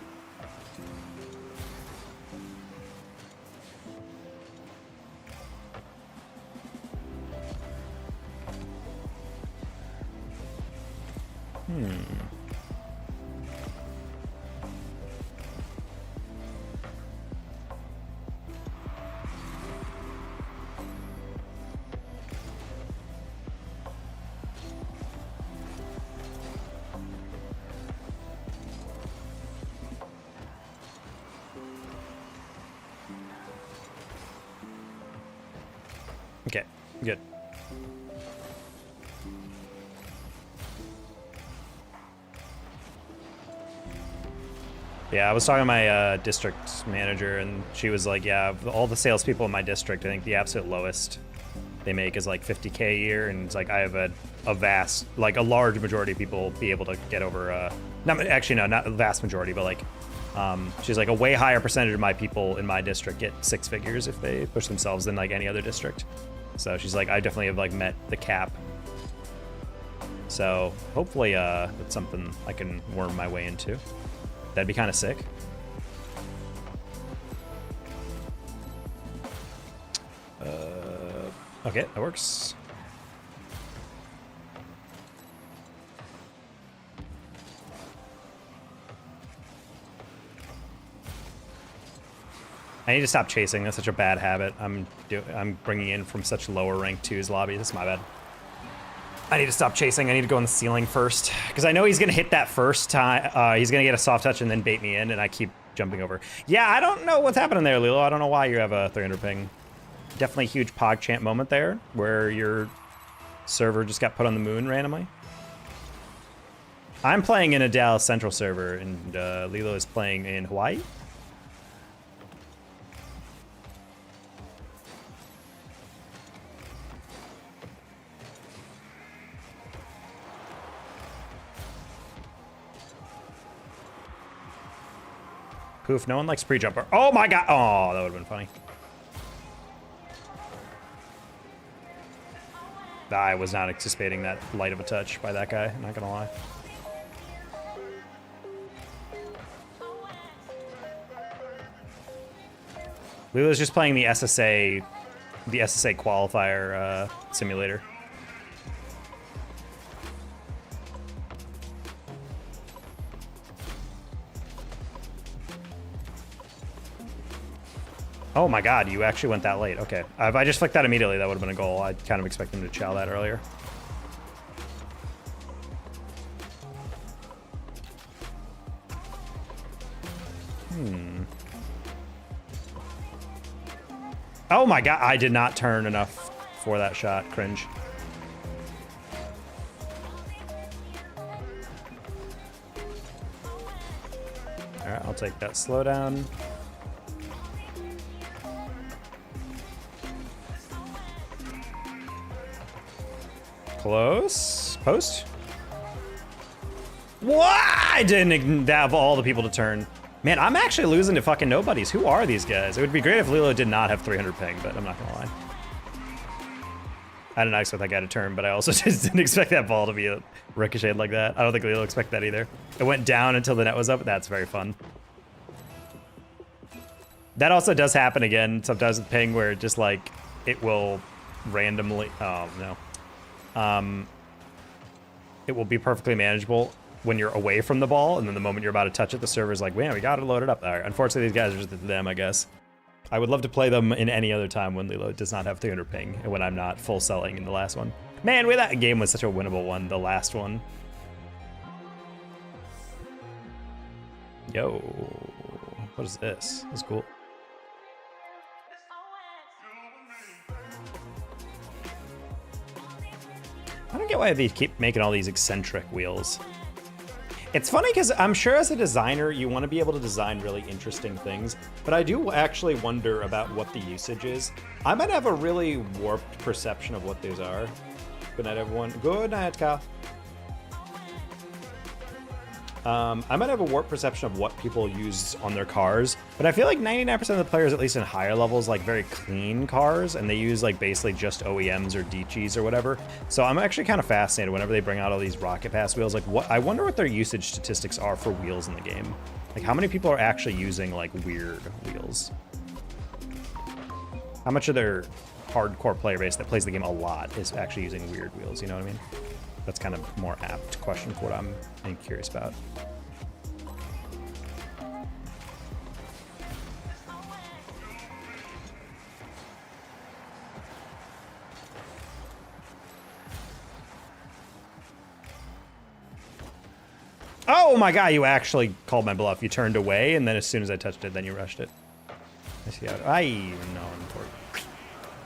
Speaker 1: Okay, good. Yeah, I was talking to my district manager, and she was like, yeah, all the salespeople in my district, I think the absolute lowest they make is like 50K a year, and it's like I have a vast, like a large majority of people be able to get over, not a vast majority, but like, she's like a way higher percentage of my people in my district get 6 figures if they push themselves than like any other district. So she's like, I definitely have like met the cap. So hopefully that's something I can worm my way into. That'd be kind of sick. Okay, that works. I need to stop chasing. That's such a bad habit. I'm bringing in from such lower rank 2's lobby. That's my bad. I need to stop chasing. I need to go on the ceiling first because I know he's gonna hit that first time. He's gonna get a soft touch and then bait me in, and I keep jumping over. Yeah, I don't know what's happening there, Lilo. I don't know why you have a 300 ping. Definitely a huge PogChamp moment there, where your server just got put on the moon randomly. I'm playing in a Dallas Central server, and Lilo is playing in Hawaii. Poof, no one likes pre-jumper. Oh my god! Oh, that would have been funny. I was not anticipating that light of a touch by that guy, I'm not gonna lie. Lilo's just playing the SSA qualifier simulator. Oh my god, you actually went that late. Okay. If I just flicked that immediately, that would have been a goal. I kind of expected him to chow that earlier. Oh my god, I did not turn enough for that shot. Cringe. Alright, I'll take that slowdown. Close. Post. What? I didn't have all the people to turn. Man, I'm actually losing to fucking nobodies. Who are these guys? It would be great if Lilo did not have 300 ping, but I'm not gonna lie. I didn't expect that guy to turn, but I also just didn't expect that ball to be ricocheted like that. I don't think Lilo expected that either. It went down until the net was up. That's very fun. That also does happen again sometimes with ping, where it just like, it will randomly, oh no. It will be perfectly manageable when you're away from the ball, and then the moment you're about to touch it, the server's like, man, we gotta load it up. All right, unfortunately, these guys are just them, I guess. I would love to play them in any other time when Lilo does not have 300 ping, and when I'm not full selling in the last one. Man, that game was such a winnable one, the last one. Yo, what is this? That's cool. I don't get why they keep making all these eccentric wheels. It's funny because I'm sure as a designer, you want to be able to design really interesting things, but I do actually wonder about what the usage is. I might have a really warped perception of what those are. Good night, everyone. Good night, Kyle. I might have a warped perception of what people use on their cars, but I feel like 99% of the players, at least in higher levels, like very clean cars, and they use like basically just OEMs or DCs or whatever. So I'm actually kind of fascinated whenever they bring out all these Rocket Pass wheels. Like, I wonder what their usage statistics are for wheels in the game. Like, how many people are actually using like weird wheels? How much of their hardcore player base that plays the game a lot is actually using weird wheels? You know what I mean? That's kind of more apt question for what I'm curious about. Oh my god, you actually called my bluff. You turned away, and then as soon as I touched it, then you rushed it. I see how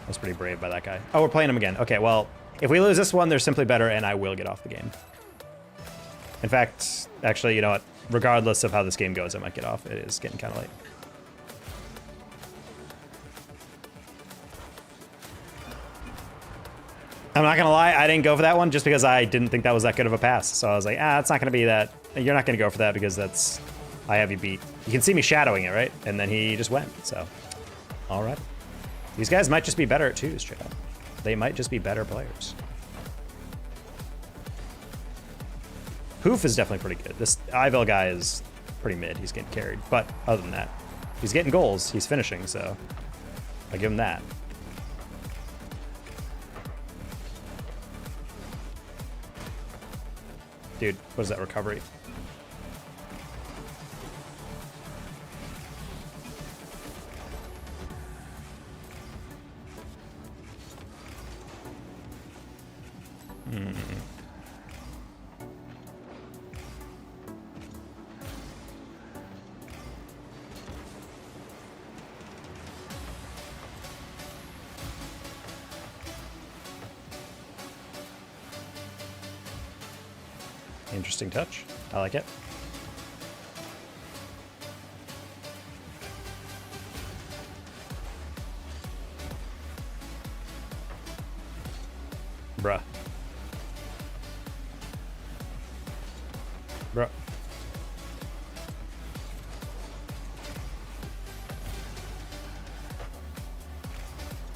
Speaker 1: that's pretty brave by that guy. Oh, we're playing him again. Okay, well, if we lose this one, they're simply better, and I will get off the game. In fact, actually, you know what? Regardless of how this game goes, I might get off. It is getting kind of late. I'm not gonna lie, I didn't go for that one just because I didn't think that was that good of a pass. So I was like, it's not gonna be that. You're not gonna go for that because that's, I have you beat. You can see me shadowing it, right? And then he just went, so. All right. These guys might just be better at twos, straight up. They might just be better players. Poof is definitely pretty good. This LIL guy is pretty mid. He's getting carried. But other than that, he's getting goals. He's finishing, so I give him that. Dude, what is that recovery? Interesting touch. I like it. Bruh. Bruh.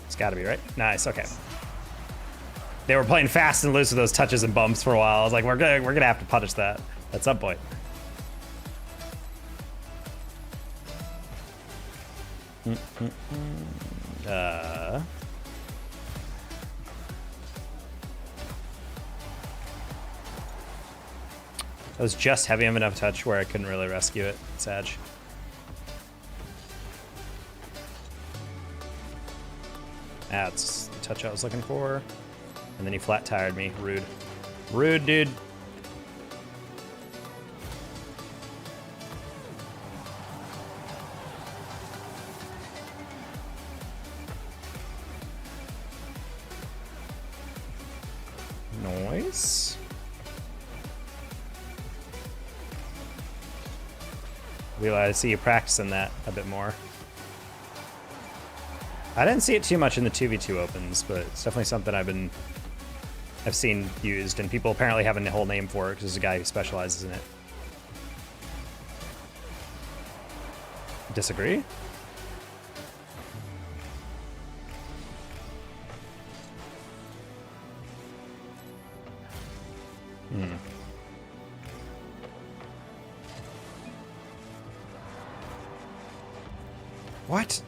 Speaker 1: It's gotta be, right? Nice, okay. They were playing fast and loose with those touches and bumps for a while. I was like, we're gonna have to punish that at some point. That was just heavy enough touch where I couldn't really rescue it. Sag. That's the touch I was looking for. And then he flat tired me. Rude. Rude, dude. Nice. I see you practicing that a bit more. I didn't see it too much in the 2v2 opens, but it's definitely something I've seen used, and people apparently have a whole name for it because there's a guy who specializes in it. Disagree? What?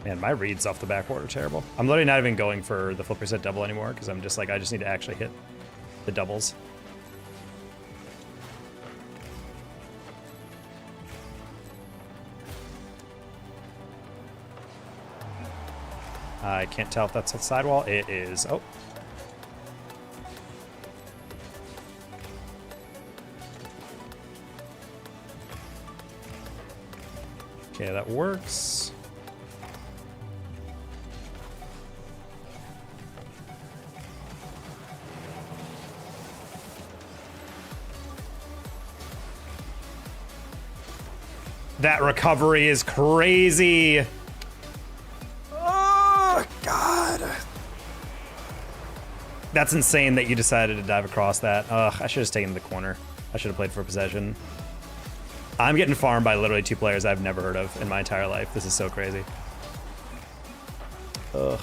Speaker 1: Man, my reads off the backboard are terrible. I'm literally not even going for the flip reset double anymore because I'm just like, I just need to actually hit the doubles. I can't tell if that's a sidewall. It is. Oh. Okay, that works. That recovery is crazy. Oh, God. That's insane that you decided to dive across that. Ugh, I should have taken the corner. I should have played for possession. I'm getting farmed by literally 2 players I've never heard of in my entire life. This is so crazy. Ugh.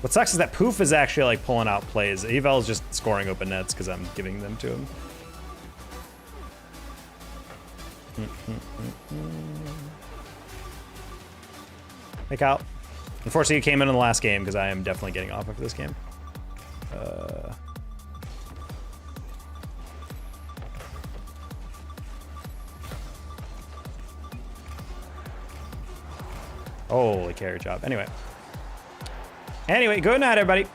Speaker 1: What sucks is that Poof is actually like pulling out plays. Evel is just scoring open nets because I'm giving them to him. Make out. Unfortunately, he came in the last game because I am definitely getting off after this game. Holy carry job. Anyway, good night, everybody.